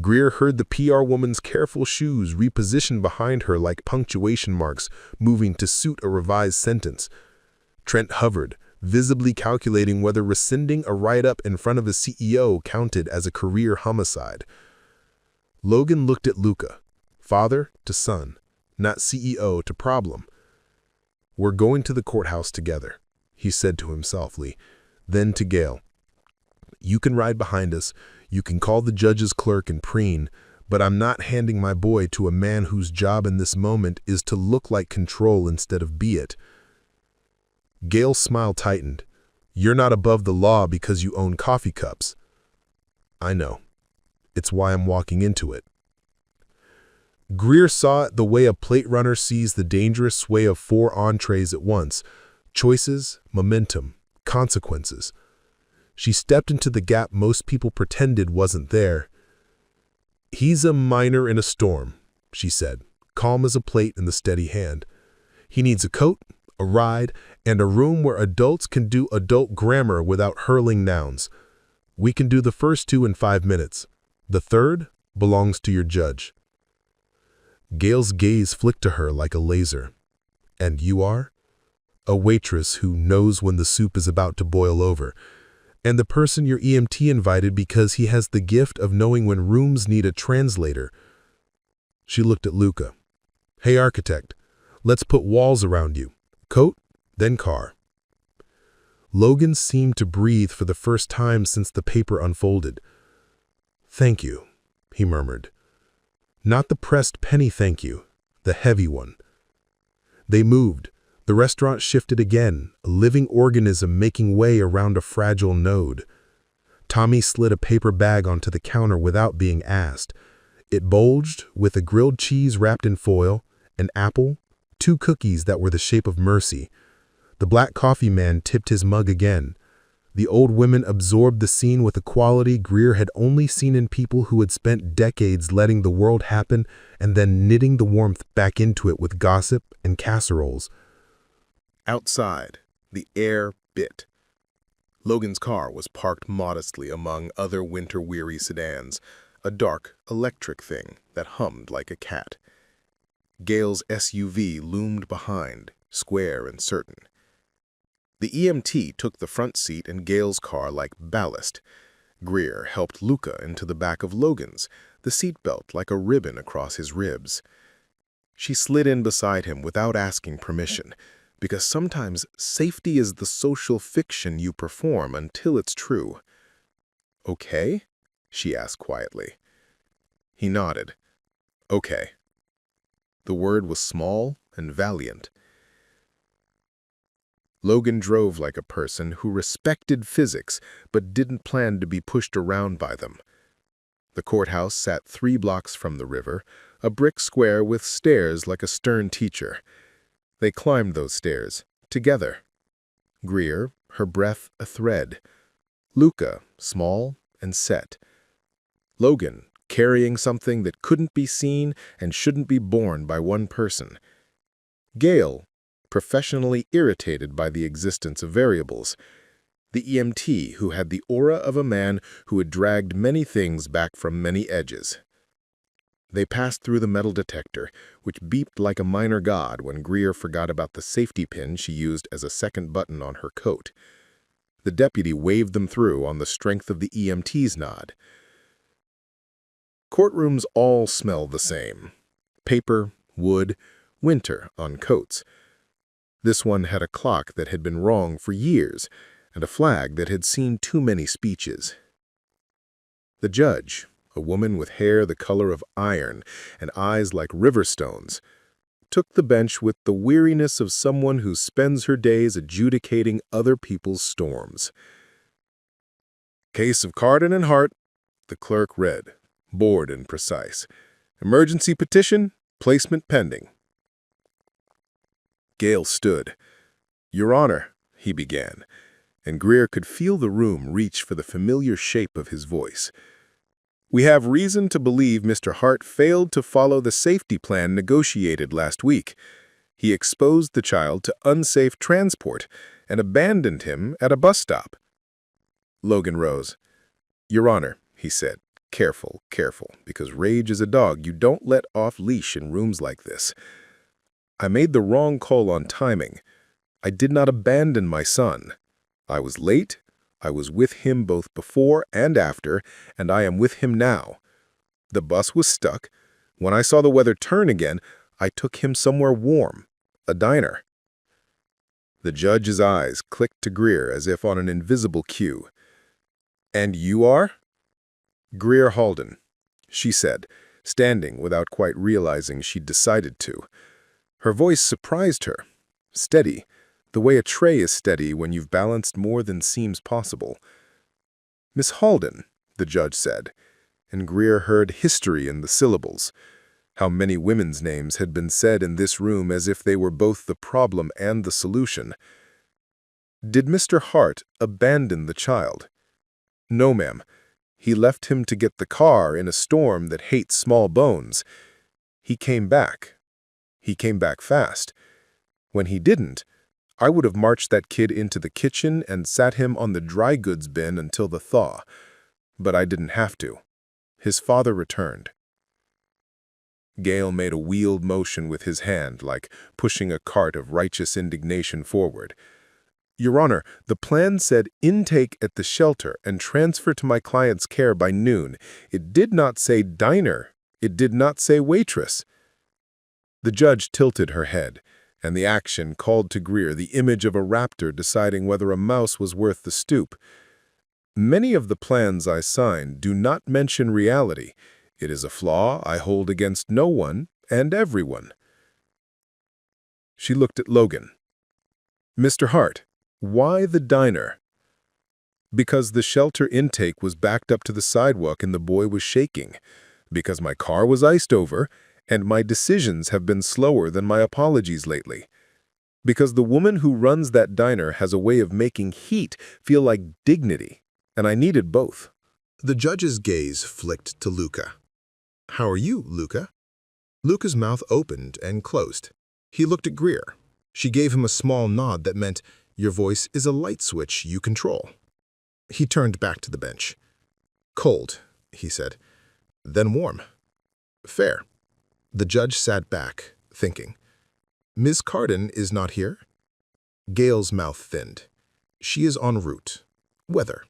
Greer heard the PR woman's careful shoes repositioned behind her like punctuation marks, moving to suit a revised sentence. Trent hovered, visibly calculating whether rescinding a write-up in front of a CEO counted as a career homicide. Logan looked at Luca, father to son, not CEO to problem. We're going to the courthouse together, he said to him softly, then to Gale. You can ride behind us, you can call the judge's clerk and preen, but I'm not handing my boy to a man whose job in this moment is to look like control instead of be it. Gale's smile tightened. You're not above the law because you own coffee cups. I know. It's why I'm walking into it. Greer saw it the way a plate runner sees the dangerous sway of 4 entrees at once. Choices, momentum, consequences. She stepped into the gap most people pretended wasn't there. He's a miner in a storm, she said, calm as a plate in the steady hand. He needs a coat, a ride, and a room where adults can do adult grammar without hurling nouns. We can do the first 2 in 5 minutes. The third belongs to your judge. Gale's gaze flicked to her like a laser. And you are? A waitress who knows when the soup is about to boil over, and the person your EMT invited because he has the gift of knowing when rooms need a translator. She looked at Luca. Hey, architect, let's put walls around you. Coat, then car. Logan seemed to breathe for the first time since the paper unfolded. Thank you, he murmured. Not the pressed penny thank you, the heavy one. They moved. The restaurant shifted again, a living organism making way around a fragile node. Tommy slid a paper bag onto the counter without being asked. It bulged with a grilled cheese wrapped in foil, an apple, 2 cookies that were the shape of mercy. The black coffee man tipped his mug again. The old women absorbed the scene with a quality Greer had only seen in people who had spent decades letting the world happen and then knitting the warmth back into it with gossip and casseroles. Outside, the air bit. Logan's car was parked modestly among other winter-weary sedans, a dark, electric thing that hummed like a cat. Gale's SUV loomed behind, square and certain. The EMT took the front seat in Gale's car like ballast. Greer helped Luca into the back of Logan's, the seatbelt like a ribbon across his ribs. She slid in beside him without asking permission, because sometimes safety is the social fiction you perform until it's true. Okay? She asked quietly. He nodded. Okay. The word was small and valiant. Logan drove like a person who respected physics but didn't plan to be pushed around by them. The courthouse sat 3 blocks from the river, a brick square with stairs like a stern teacher. They climbed those stairs, together. Greer, her breath a thread. Luca, small and set. Logan, carrying something that couldn't be seen and shouldn't be borne by one person. Gale, professionally irritated by the existence of variables. The EMT who had the aura of a man who had dragged many things back from many edges. They passed through the metal detector, which beeped like a minor god when Greer forgot about the safety pin she used as a second button on her coat. The deputy waved them through on the strength of the EMT's nod. Courtrooms all smell the same. Paper, wood, winter on coats. This one had a clock that had been wrong for years, and a flag that had seen too many speeches. The judge, a woman with hair the color of iron and eyes like river stones, took the bench with the weariness of someone who spends her days adjudicating other people's storms. Case of Carden and Hart, the clerk read, bored and precise. Emergency petition, placement pending. Gale stood. Your Honor, he began, and Greer could feel the room reach for the familiar shape of his voice. We have reason to believe Mr. Hart failed to follow the safety plan negotiated last week. He exposed the child to unsafe transport and abandoned him at a bus stop. Logan rose. Your Honor, he said, careful, because rage is a dog you don't let off leash in rooms like this. I made the wrong call on timing. I did not abandon my son. I was late, I was with him both before and after, and I am with him now. The bus was stuck. When I saw the weather turn again, I took him somewhere warm, a diner. The judge's eyes clicked to Greer as if on an invisible cue. And you are? Greer Halden, she said, standing without quite realizing she'd decided to. Her voice surprised her, steady, the way a tray is steady when you've balanced more than seems possible. Miss Halden, the judge said, and Greer heard history in the syllables. How many women's names had been said in this room as if they were both the problem and the solution. Did Mr. Hart abandon the child? No, ma'am. He left him to get the car in a storm that hates small bones. He came back. He came back fast. When he didn't, I would have marched that kid into the kitchen and sat him on the dry goods bin until the thaw. But I didn't have to. His father returned. Gale made a wheeled motion with his hand, like pushing a cart of righteous indignation forward. Your Honor, the plan said intake at the shelter and transfer to my client's care by noon. It did not say diner. It did not say waitress. The judge tilted her head, and the action called to Greer the image of a raptor deciding whether a mouse was worth the stoop. Many of the plans I signed do not mention reality. It is a flaw I hold against no one and everyone. She looked at Logan. Mr. Hart, why the diner? Because the shelter intake was backed up to the sidewalk and the boy was shaking. Because my car was iced over, and my decisions have been slower than my apologies lately. Because the woman who runs that diner has a way of making heat feel like dignity, and I needed both. The judge's gaze flicked to Luca. How are you, Luca? Luca's mouth opened and closed. He looked at Greer. She gave him a small nod that meant, your voice is a light switch you control. He turned back to the bench. Cold, he said. Then warm. Fair. The judge sat back, thinking. Ms. Carden is not here? Gale's mouth thinned. She is en route. Weather.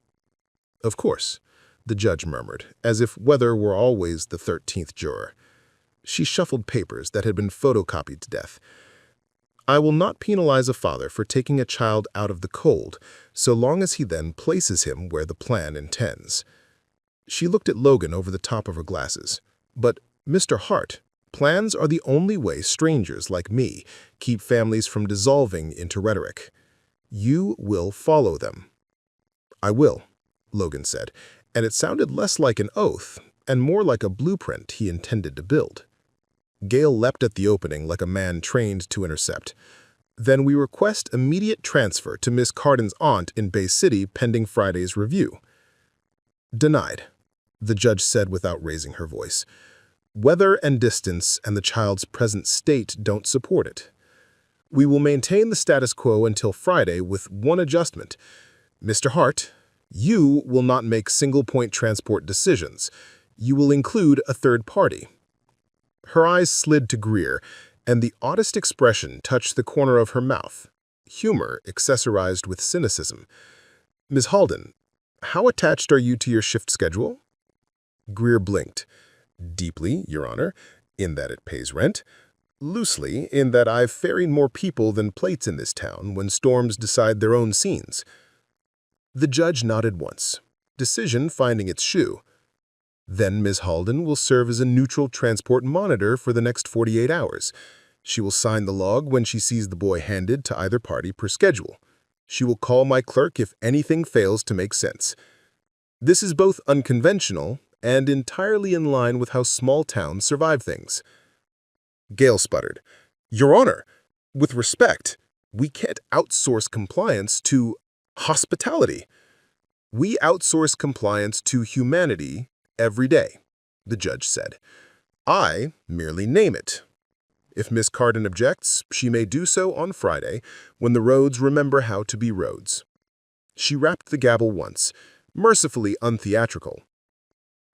Of course, the judge murmured, as if weather were always the 13th juror. She shuffled papers that had been photocopied to death. I will not penalize a father for taking a child out of the cold, so long as he then places him where the plan intends. She looked at Logan over the top of her glasses. But, Mr. Hart, plans are the only way strangers like me keep families from dissolving into rhetoric. You will follow them. I will, Logan said, and it sounded less like an oath and more like a blueprint he intended to build. Gale leapt at the opening like a man trained to intercept. Then we request immediate transfer to Miss Cardin's aunt in Bay City pending Friday's review. Denied, the judge said without raising her voice. Weather and distance and the child's present state don't support it. We will maintain the status quo until Friday with one adjustment. Mr. Hart, you will not make single-point transport decisions. You will include a third party. Her eyes slid to Greer, and the oddest expression touched the corner of her mouth, humor accessorized with cynicism. Ms. Halden, how attached are you to your shift schedule? Greer blinked. Deeply, Your Honor, in that it pays rent. Loosely, in that I've ferried more people than plates in this town when storms decide their own scenes. The judge nodded once, decision finding its shoe. Then Ms. Halden will serve as a neutral transport monitor for the next 48 hours. She will sign the log when she sees the boy handed to either party per schedule. She will call my clerk if anything fails to make sense. This is both unconventional and entirely in line with how small towns survive things. Gale sputtered. Your Honor, with respect, we can't outsource compliance to hospitality. We outsource compliance to humanity every day, the judge said. I merely name it. If Miss Cardin objects, she may do so on Friday, when the roads remember how to be roads. She rapped the gavel once, mercifully untheatrical.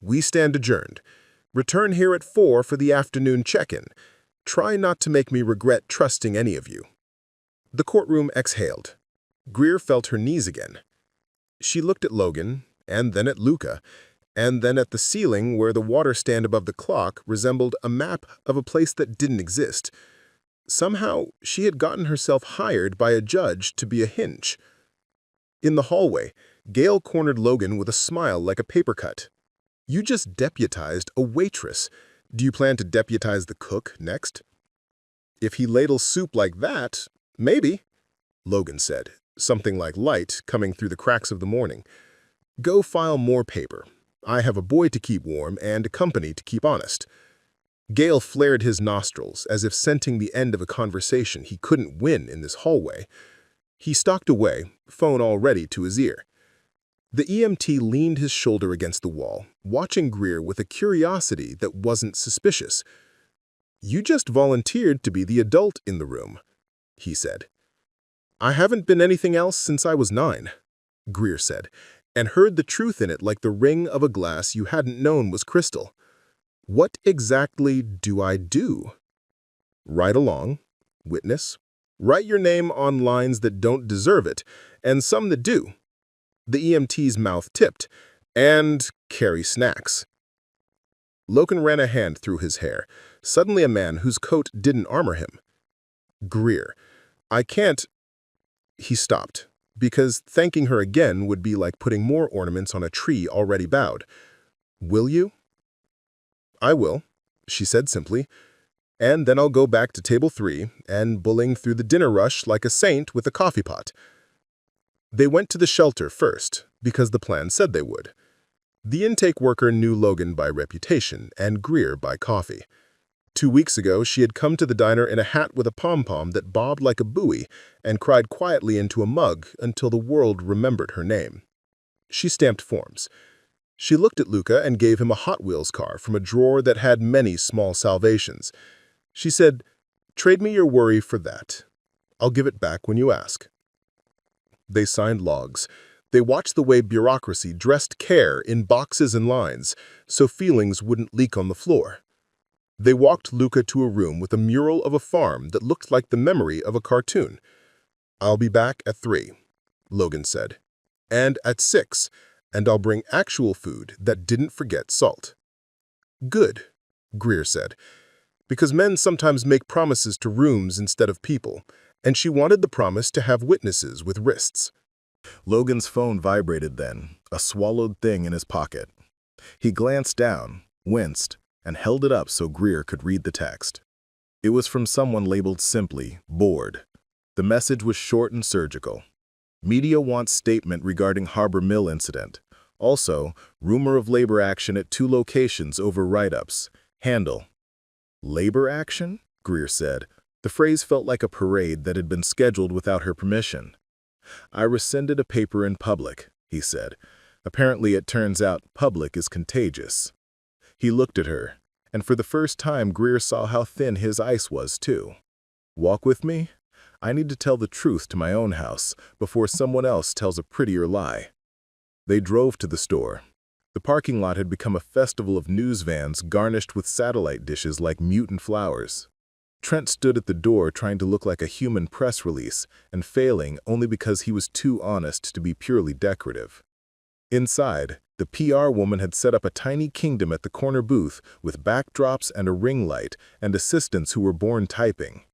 We stand adjourned. Return here at 4 for the afternoon check-in. Try not to make me regret trusting any of you. The courtroom exhaled. Greer felt her knees again. She looked at Logan, and then at Luca, and then at the ceiling where the water stand above the clock resembled a map of a place that didn't exist. Somehow, she had gotten herself hired by a judge to be a hinge. In the hallway, Gale cornered Logan with a smile like a paper cut. You just deputized a waitress. Do you plan to deputize the cook next? If he ladles soup like that, maybe, Logan said, something like light coming through the cracks of the morning. Go file more paper. I have a boy to keep warm and a company to keep honest. Gale flared his nostrils as if scenting the end of a conversation he couldn't win in this hallway. He stalked away, phone already to his ear. The EMT leaned his shoulder against the wall, watching Greer with a curiosity that wasn't suspicious. You just volunteered to be the adult in the room, he said. I haven't been anything else since I was 9, Greer said, and heard the truth in it like the ring of a glass you hadn't known was crystal. What exactly do I do? Write along, witness, write your name on lines that don't deserve it, and some that do. The EMT's mouth tipped, and carry snacks. Logan ran a hand through his hair, suddenly a man whose coat didn't armor him. Greer, I can't... He stopped, because thanking her again would be like putting more ornaments on a tree already bowed. Will you? I will, she said simply, and then I'll go back to table 3 and bullying through the dinner rush like a saint with a coffee pot. They went to the shelter first, because the plan said they would. The intake worker knew Logan by reputation and Greer by coffee. 2 weeks ago, she had come to the diner in a hat with a pom-pom that bobbed like a buoy and cried quietly into a mug until the world remembered her name. She stamped forms. She looked at Luca and gave him a Hot Wheels car from a drawer that had many small salvations. She said, "Trade me your worry for that. I'll give it back when you ask." They signed logs. They watched the way bureaucracy dressed care in boxes and lines so feelings wouldn't leak on the floor. They walked Luca to a room with a mural of a farm that looked like the memory of a cartoon. "I'll be back at 3, Logan said. "And at 6, and I'll bring actual food that didn't forget salt." "Good," Greer said, because men sometimes make promises to rooms instead of people, and she wanted the promise to have witnesses with wrists. Logan's phone vibrated then, a swallowed thing in his pocket. He glanced down, winced, and held it up so Greer could read the text. It was from someone labeled simply, "Bored." The message was short and surgical. Media wants statement regarding Harbor Mill incident. Also, rumor of labor action at 2 locations over write-ups. Handle. Labor action? Greer said. The phrase felt like a parade that had been scheduled without her permission. I rescinded a paper in public, he said. Apparently, it turns out public is contagious. He looked at her, and for the first time Greer saw how thin his ice was, too. Walk with me? I need to tell the truth to my own house before someone else tells a prettier lie. They drove to the store. The parking lot had become a festival of news vans garnished with satellite dishes like mutant flowers. Trent stood at the door trying to look like a human press release and failing only because he was too honest to be purely decorative. Inside, the PR woman had set up a tiny kingdom at the corner booth with backdrops and a ring light and assistants who were born typing.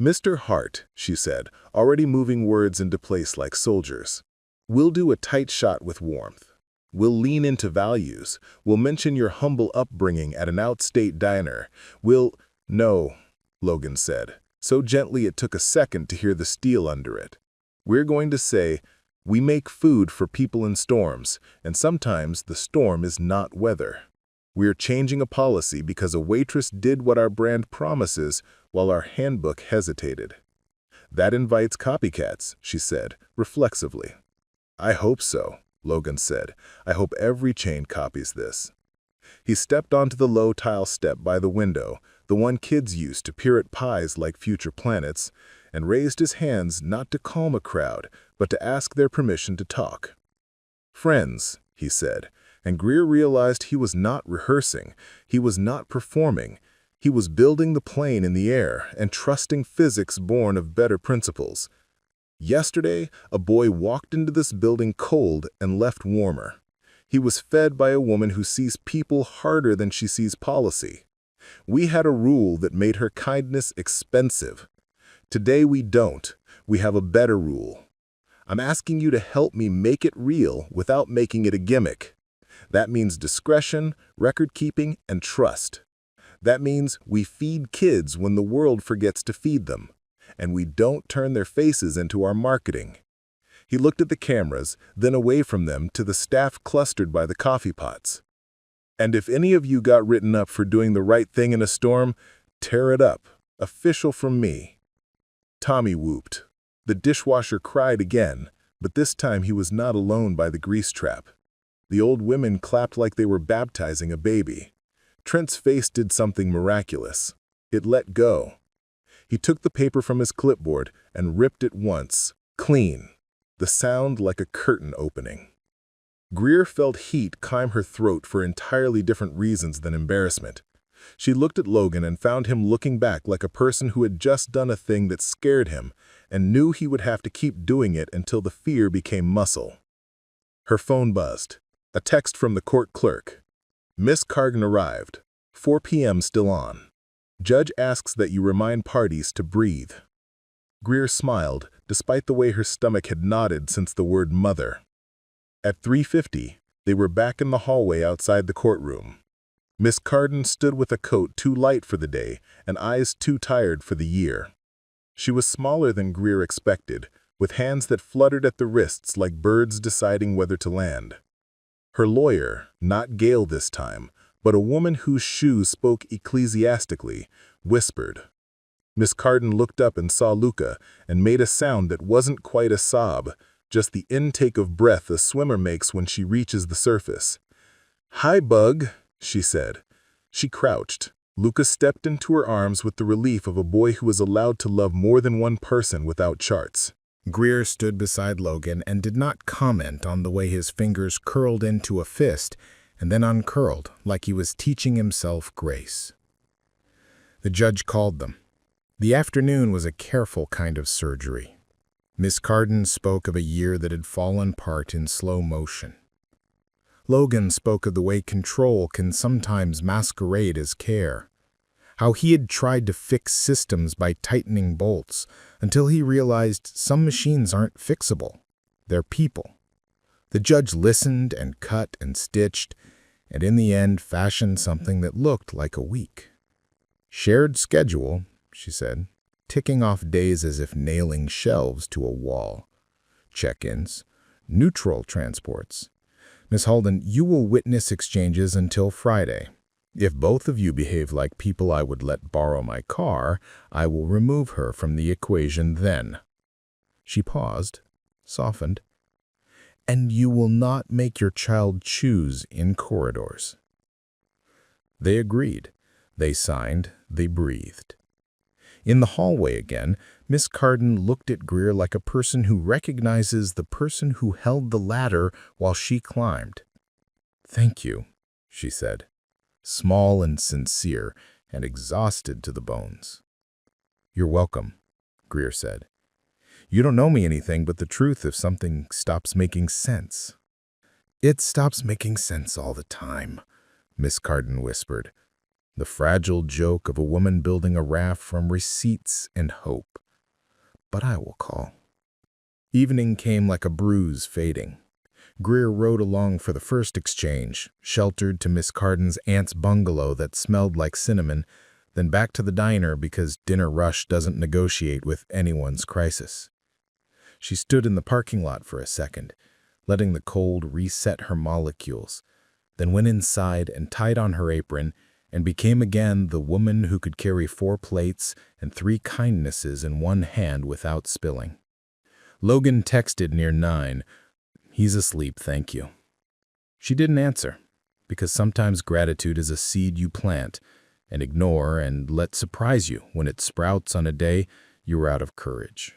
Mr. Hart, she said, already moving words into place like soldiers. We'll do a tight shot with warmth. We'll lean into values. We'll mention your humble upbringing at an outstate diner. No, Logan said, so gently it took a second to hear the steel under it. We're going to say, we make food for people in storms, and sometimes the storm is not weather. We're changing a policy because a waitress did what our brand promises while our handbook hesitated. That invites copycats, she said, reflexively. I hope so, Logan said. I hope every chain copies this. He stepped onto the low tile step by the window, the one kids use to peer at pies like future planets, and raised his hands not to calm a crowd, but to ask their permission to talk. Friends, he said, and Greer realized he was not rehearsing, he was not performing. He was building the plane in the air and trusting physics born of better principles. Yesterday, a boy walked into this building cold and left warmer. He was fed by a woman who sees people harder than she sees policy. We had a rule that made her kindness expensive. Today we don't. We have a better rule. I'm asking you to help me make it real without making it a gimmick. That means discretion, record-keeping, and trust. That means we feed kids when the world forgets to feed them, and we don't turn their faces into our marketing. He looked at the cameras, then away from them to the staff clustered by the coffee pots. And if any of you got written up for doing the right thing in a storm, tear it up. Official from me. Tommy whooped. The dishwasher cried again, but this time he was not alone by the grease trap. The old women clapped like they were baptizing a baby. Trent's face did something miraculous. It let go. He took the paper from his clipboard and ripped it once, clean, the sound like a curtain opening. Greer felt heat climb her throat for entirely different reasons than embarrassment. She looked at Logan and found him looking back like a person who had just done a thing that scared him and knew he would have to keep doing it until the fear became muscle. Her phone buzzed. A text from the court clerk. Miss Cargan arrived. 4 p.m. still on. Judge asks that you remind parties to breathe. Greer smiled, despite the way her stomach had knotted since the word mother. At 3:50, they were back in the hallway outside the courtroom. Miss Cargan stood with a coat too light for the day and eyes too tired for the year. She was smaller than Greer expected, with hands that fluttered at the wrists like birds deciding whether to land. Her lawyer, not Gale this time, but a woman whose shoes spoke ecclesiastically, whispered. Miss Carden looked up and saw Luca and made a sound that wasn't quite a sob, just the intake of breath a swimmer makes when she reaches the surface. "Hi, Bug," she said. She crouched. Luca stepped into her arms with the relief of a boy who is allowed to love more than one person without charts. Greer stood beside Logan and did not comment on the way his fingers curled into a fist and then uncurled like he was teaching himself grace. The judge called them. The afternoon was a careful kind of surgery. Miss Carden spoke of a year that had fallen apart in slow motion. Logan spoke of the way control can sometimes masquerade as care, how he had tried to fix systems by tightening bolts until he realized some machines aren't fixable. They're people. The judge listened and cut and stitched, and in the end fashioned something that looked like a week. Shared schedule, she said, ticking off days as if nailing shelves to a wall. check-ins, neutral transports. Miss Halden, you will witness exchanges until Friday. If both of you behave like people I would let borrow my car, I will remove her from the equation then." She paused, softened. "And you will not make your child choose in corridors." They agreed. They signed. They breathed. In the hallway again, Miss Carden looked at Greer like a person who recognizes the person who held the ladder while she climbed. "Thank you," she said, small and sincere and exhausted to the bones. "You're welcome," Greer said. "You don't know me anything but the truth if something stops making sense." "It stops making sense all the time," Miss Carden whispered. The fragile joke of a woman building a raft from receipts and hope. "But I will call." Evening came like a bruise fading. Greer rode along for the first exchange, sheltered to Miss Carden's aunt's bungalow that smelled like cinnamon, then back to the diner because dinner rush doesn't negotiate with anyone's crisis. She stood in the parking lot for a second, letting the cold reset her molecules, then went inside and tied on her apron and became again the woman who could carry 4 plates and 3 kindnesses in one hand without spilling. Logan texted near 9, "He's asleep, thank you." She didn't answer, because sometimes gratitude is a seed you plant and ignore and let surprise you when it sprouts on a day you're out of courage.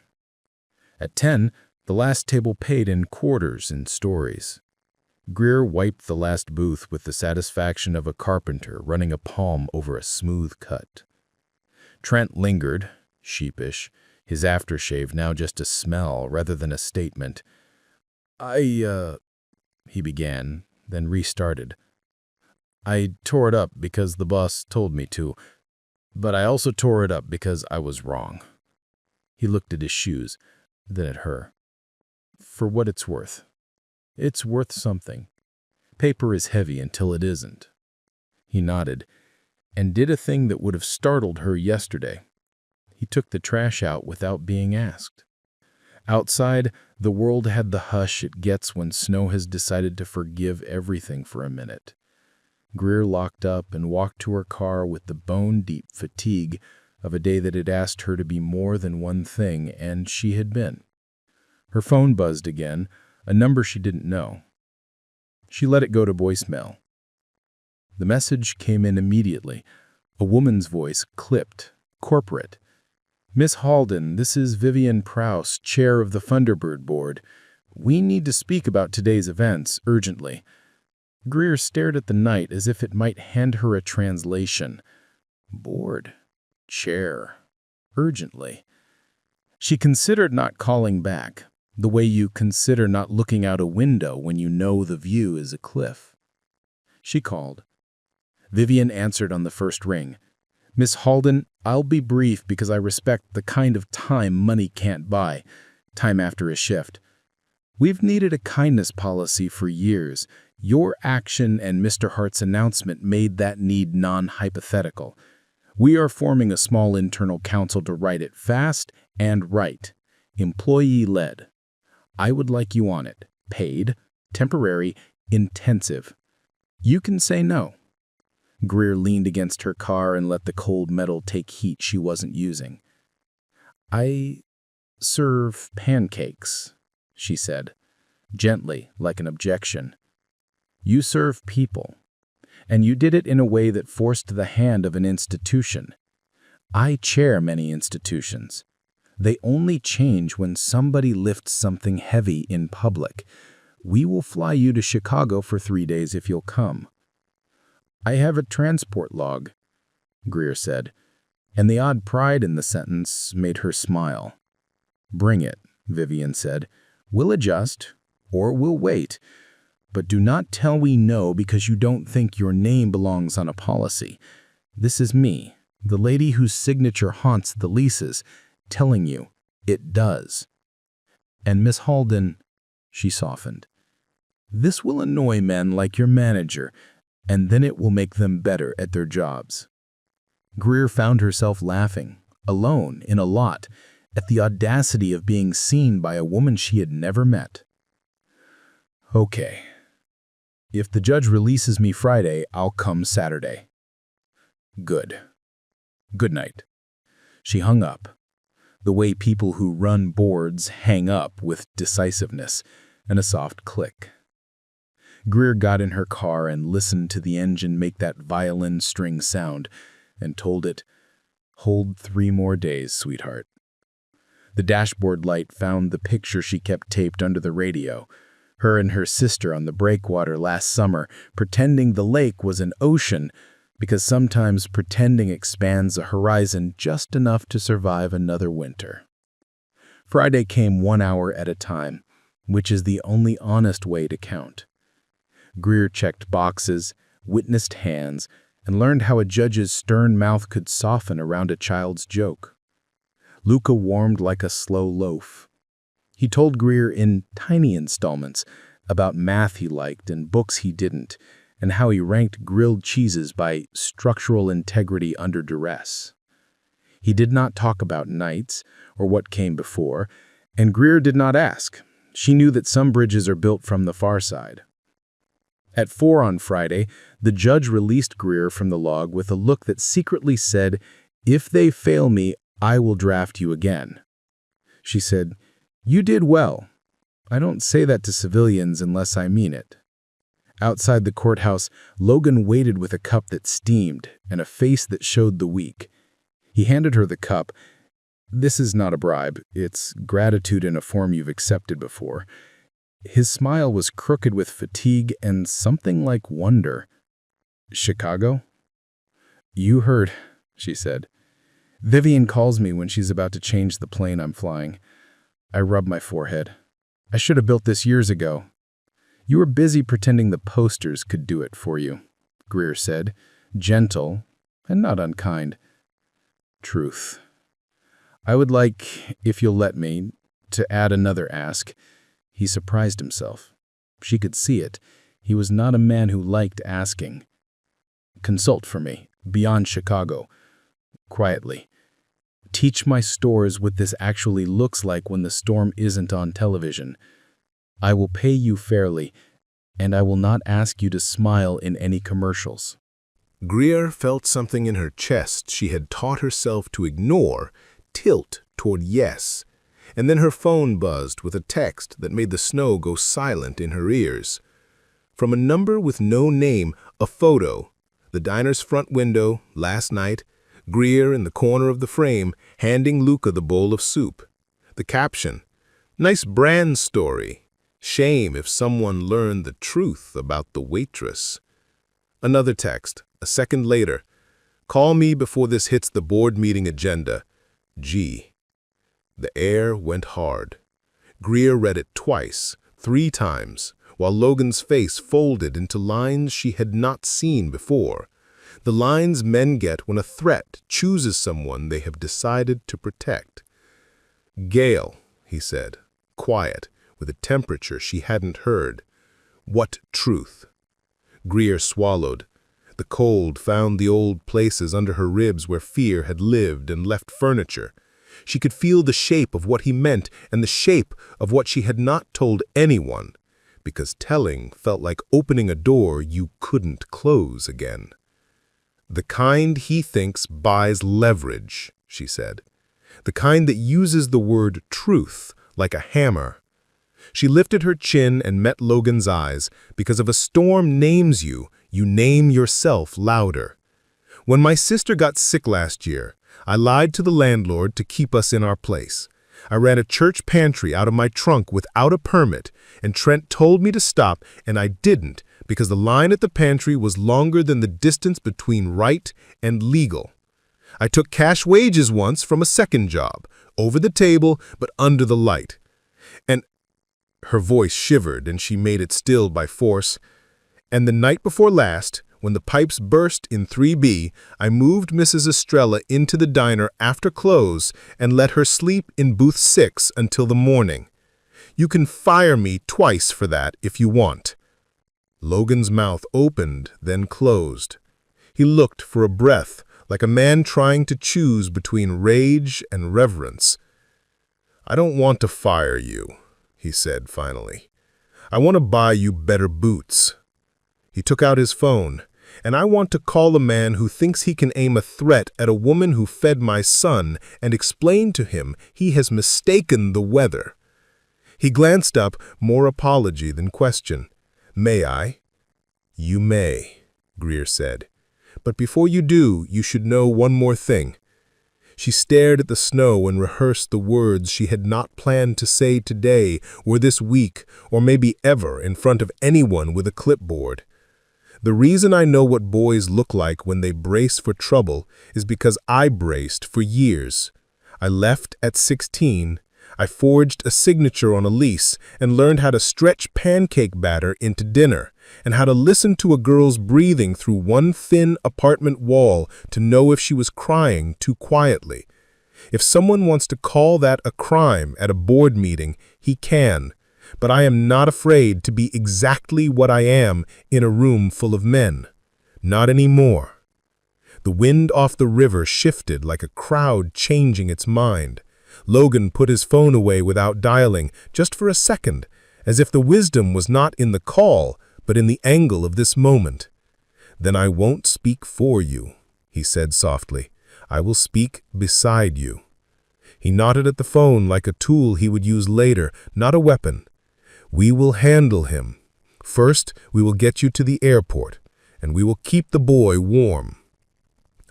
At 10, the last table paid in quarters and stories. Greer wiped the last booth with the satisfaction of a carpenter running a palm over a smooth cut. Trent lingered, sheepish, his aftershave now just a smell rather than a statement. He began, then restarted. "I tore it up because the boss told me to, but I also tore it up because I was wrong." He looked at his shoes, then at her. "For what it's worth. It's worth something. Paper is heavy until it isn't." He nodded, and did a thing that would have startled her yesterday. He took the trash out without being asked. Outside, the world had the hush it gets when snow has decided to forgive everything for a minute. Greer locked up and walked to her car with the bone-deep fatigue of a day that had asked her to be more than one thing, and she had been. Her phone buzzed again, a number she didn't know. She let it go to voicemail. The message came in immediately, a woman's voice, clipped, corporate. "Miss Halden, this is Vivian Prouse, chair of the Thunderbird Board. We need to speak about today's events, urgently." Greer stared at the night as if it might hand her a translation. Board, chair, urgently. She considered not calling back, the way you consider not looking out a window when you know the view is a cliff. She called. Vivian answered on the first ring. "Miss Halden, I'll be brief because I respect the kind of time money can't buy, time after a shift. We've needed a kindness policy for years. Your action and Mr. Hart's announcement made that need non-hypothetical. We are forming a small internal council to write it fast and right, employee-led. I would like you on it, paid, temporary, intensive. You can say no." Greer leaned against her car and let the cold metal take heat she wasn't using. "I serve pancakes," she said, gently, like an objection. "You serve people, and you did it in a way that forced the hand of an institution. I chair many institutions. They only change when somebody lifts something heavy in public. We will fly you to Chicago for 3 days if you'll come." "I have a transport log," Greer said, and the odd pride in the sentence made her smile. "Bring it," Vivian said. "We'll adjust, or we'll wait. But do not tell we no because you don't think your name belongs on a policy. This is me, the lady whose signature haunts the leases, telling you it does. And Miss Halden," she softened, "this will annoy men like your manager, and then it will make them better at their jobs." Greer found herself laughing, alone in a lot, at the audacity of being seen by a woman she had never met. "Okay. If the judge releases me Friday, I'll come Saturday." "Good. Good night." She hung up, the way people who run boards hang up, with decisiveness and a soft click. Greer got in her car and listened to the engine make that violin string sound and told it, "Hold 3 more days, sweetheart." The dashboard light found the picture she kept taped under the radio, her and her sister on the breakwater last summer, pretending the lake was an ocean, because sometimes pretending expands a horizon just enough to survive another winter. Friday came 1 hour at a time, which is the only honest way to count. Greer checked boxes, witnessed hands, and learned how a judge's stern mouth could soften around a child's joke. Luca warmed like a slow loaf. He told Greer in tiny installments about math he liked and books he didn't, and how he ranked grilled cheeses by structural integrity under duress. He did not talk about nights or what came before, and Greer did not ask. She knew that some bridges are built from the far side. At 4 on Friday, the judge released Greer from the log with a look that secretly said, "If they fail me, I will draft you again." She said, "You did well. I don't say that to civilians unless I mean it." Outside the courthouse, Logan waited with a cup that steamed and a face that showed the weak. He handed her the cup. "This is not a bribe. It's gratitude in a form you've accepted before." His smile was crooked with fatigue and something like wonder. "Chicago?" "You heard," she said. "Vivian calls me when she's about to change the plane I'm flying." I rubbed my forehead. "I should have built this years ago." "You were busy pretending the posters could do it for you," Greer said, gentle and not unkind. "Truth. I would like, if you'll let me, to add another ask." He surprised himself. She could see it. He was not a man who liked asking. "Consult for me, beyond Chicago. Quietly. Teach my stores what this actually looks like when the storm isn't on television. I will pay you fairly, and I will not ask you to smile in any commercials." Greer felt something in her chest she had taught herself to ignore tilt toward yes, and then her phone buzzed with a text that made the snow go silent in her ears. From a number with no name, a photo, the diner's front window, last night, Greer in the corner of the frame, handing Luca the bowl of soup. The caption, "Nice brand story. Shame if someone learned the truth about the waitress." Another text, a second later, "Call me before this hits the board meeting agenda. G." The air went hard. Greer read it twice, 3 times, while Logan's face folded into lines she had not seen before. The lines men get when a threat chooses someone they have decided to protect. "Gail," he said, quiet, with a temperature she hadn't heard. "What truth?" Greer swallowed. The cold found the old places under her ribs where fear had lived and left furniture. She could feel the shape of what he meant and the shape of what she had not told anyone, because telling felt like opening a door you couldn't close again. "The kind he thinks buys leverage," she said. "The kind that uses the word truth like a hammer." She lifted her chin and met Logan's eyes, because if a storm names you, you name yourself louder. "When my sister got sick last year, I lied to the landlord to keep us in our place. I ran a church pantry out of my trunk without a permit, and Trent told me to stop, and I didn't, because the line at the pantry was longer than the distance between right and legal. I took cash wages once from a second job, over the table but under the light. And," her voice shivered and she made it still by force, "and the night before last, when the pipes burst in 3B, I moved Mrs. Estrella into the diner after close and let her sleep in booth 6 until the morning. You can fire me twice for that if you want." Logan's mouth opened, then closed. He looked for a breath, like a man trying to choose between rage and reverence. "I don't want to fire you," he said finally. "I want to buy you better boots." He took out his phone. "And I want to call a man who thinks he can aim a threat at a woman who fed my son and explain to him he has mistaken the weather." He glanced up, more apology than question. "May I?" "You may," Greer said. "But before you do, you should know one more thing." She stared at the snow and rehearsed the words she had not planned to say today or this week or maybe ever in front of anyone with a clipboard. "The reason I know what boys look like when they brace for trouble is because I braced for years. I left at 16. I forged a signature on a lease and learned how to stretch pancake batter into dinner and how to listen to a girl's breathing through one thin apartment wall to know if she was crying too quietly. If someone wants to call that a crime at a board meeting, he can. But I am not afraid to be exactly what I am in a room full of men. Not anymore." The wind off the river shifted like a crowd changing its mind. Logan put his phone away without dialing, just for a second, as if the wisdom was not in the call, but in the angle of this moment. "Then I won't speak for you," he said softly. "I will speak beside you." He nodded at the phone like a tool he would use later, not a weapon. "We will handle him. First, we will get you to the airport, and we will keep the boy warm."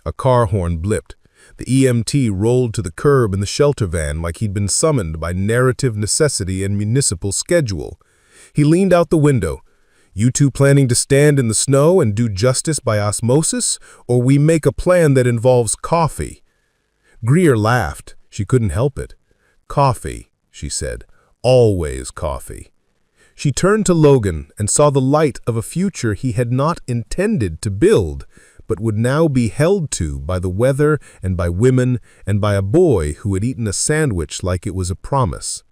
A car horn blipped. The EMT rolled to the curb in the shelter van like he'd been summoned by narrative necessity and municipal schedule. He leaned out the window. "You two planning to stand in the snow and do justice by osmosis, or we make a plan that involves coffee?" Greer laughed. She couldn't help it. "Coffee," she said. "Always coffee." She turned to Logan and saw the light of a future he had not intended to build, but would now be held to by the weather and by women and by a boy who had eaten a sandwich like it was a promise.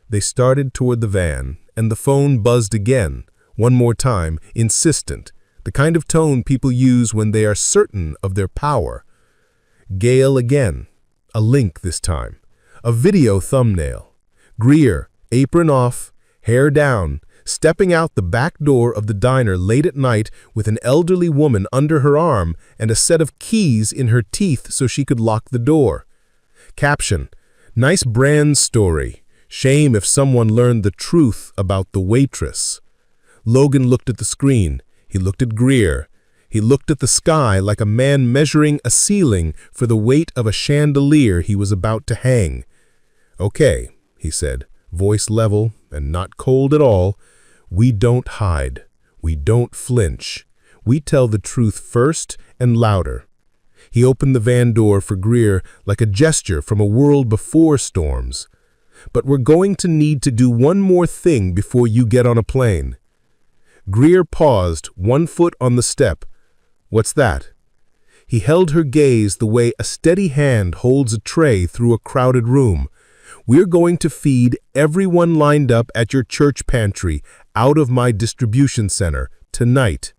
They started toward the van, and the phone buzzed again, one more time, insistent, the kind of tone people use when they are certain of their power. Gale again, a link this time, a video thumbnail. Greer, apron off, hair down, stepping out the back door of the diner late at night with an elderly woman under her arm and a set of keys in her teeth so she could lock the door. Caption: "Nice brand story. Shame if someone learned the truth about the Waitress." Logan looked at the screen. He looked at Greer. He looked at the sky like a man measuring a ceiling for the weight of a chandelier he was about to hang. "Okay," he said, voice level and not cold at all. "We don't hide. We don't flinch. We tell the truth first and louder." He opened the van door for Greer like a gesture from a world before storms. "But we're going to need to do one more thing before you get on a plane." Greer paused, one foot on the step. "What's that?" He held her gaze the way a steady hand holds a tray through a crowded room. "We're going to feed everyone lined up at your church pantry out of my distribution center tonight."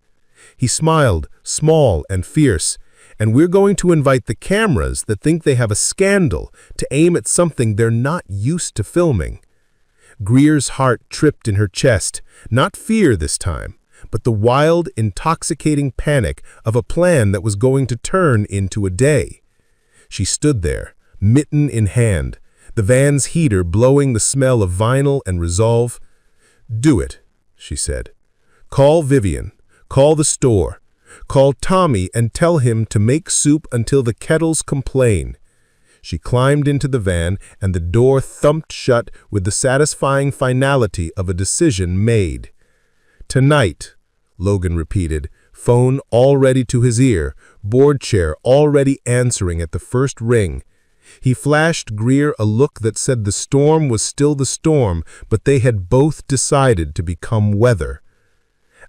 He smiled, small and fierce. "And we're going to invite the cameras that think they have a scandal to aim at something they're not used to filming." Greer's heart tripped in her chest, not fear this time, but the wild, intoxicating panic of a plan that was going to turn into a day. She stood there, mitten in hand, the van's heater blowing the smell of vinyl and resolve. "Do it," she said. "Call Vivian. Call the store. Call Tommy and tell him to make soup until the kettles complain." She climbed into the van, and the door thumped shut with the satisfying finality of a decision made. "Tonight," Logan repeated, phone already to his ear, board chair already answering at the first ring. He flashed Greer a look that said the storm was still the storm, but they had both decided to become weather.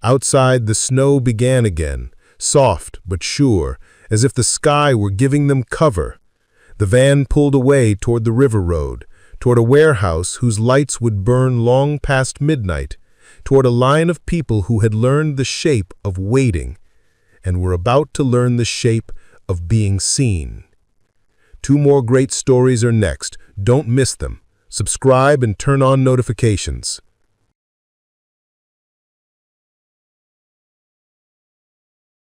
Outside, the snow began again, soft but sure, as if the sky were giving them cover. The van pulled away toward the river road, toward a warehouse whose lights would burn long past midnight, toward a line of people who had learned the shape of waiting and were about to learn the shape of being seen. 2 more great stories are next. Don't miss them. Subscribe and turn on notifications.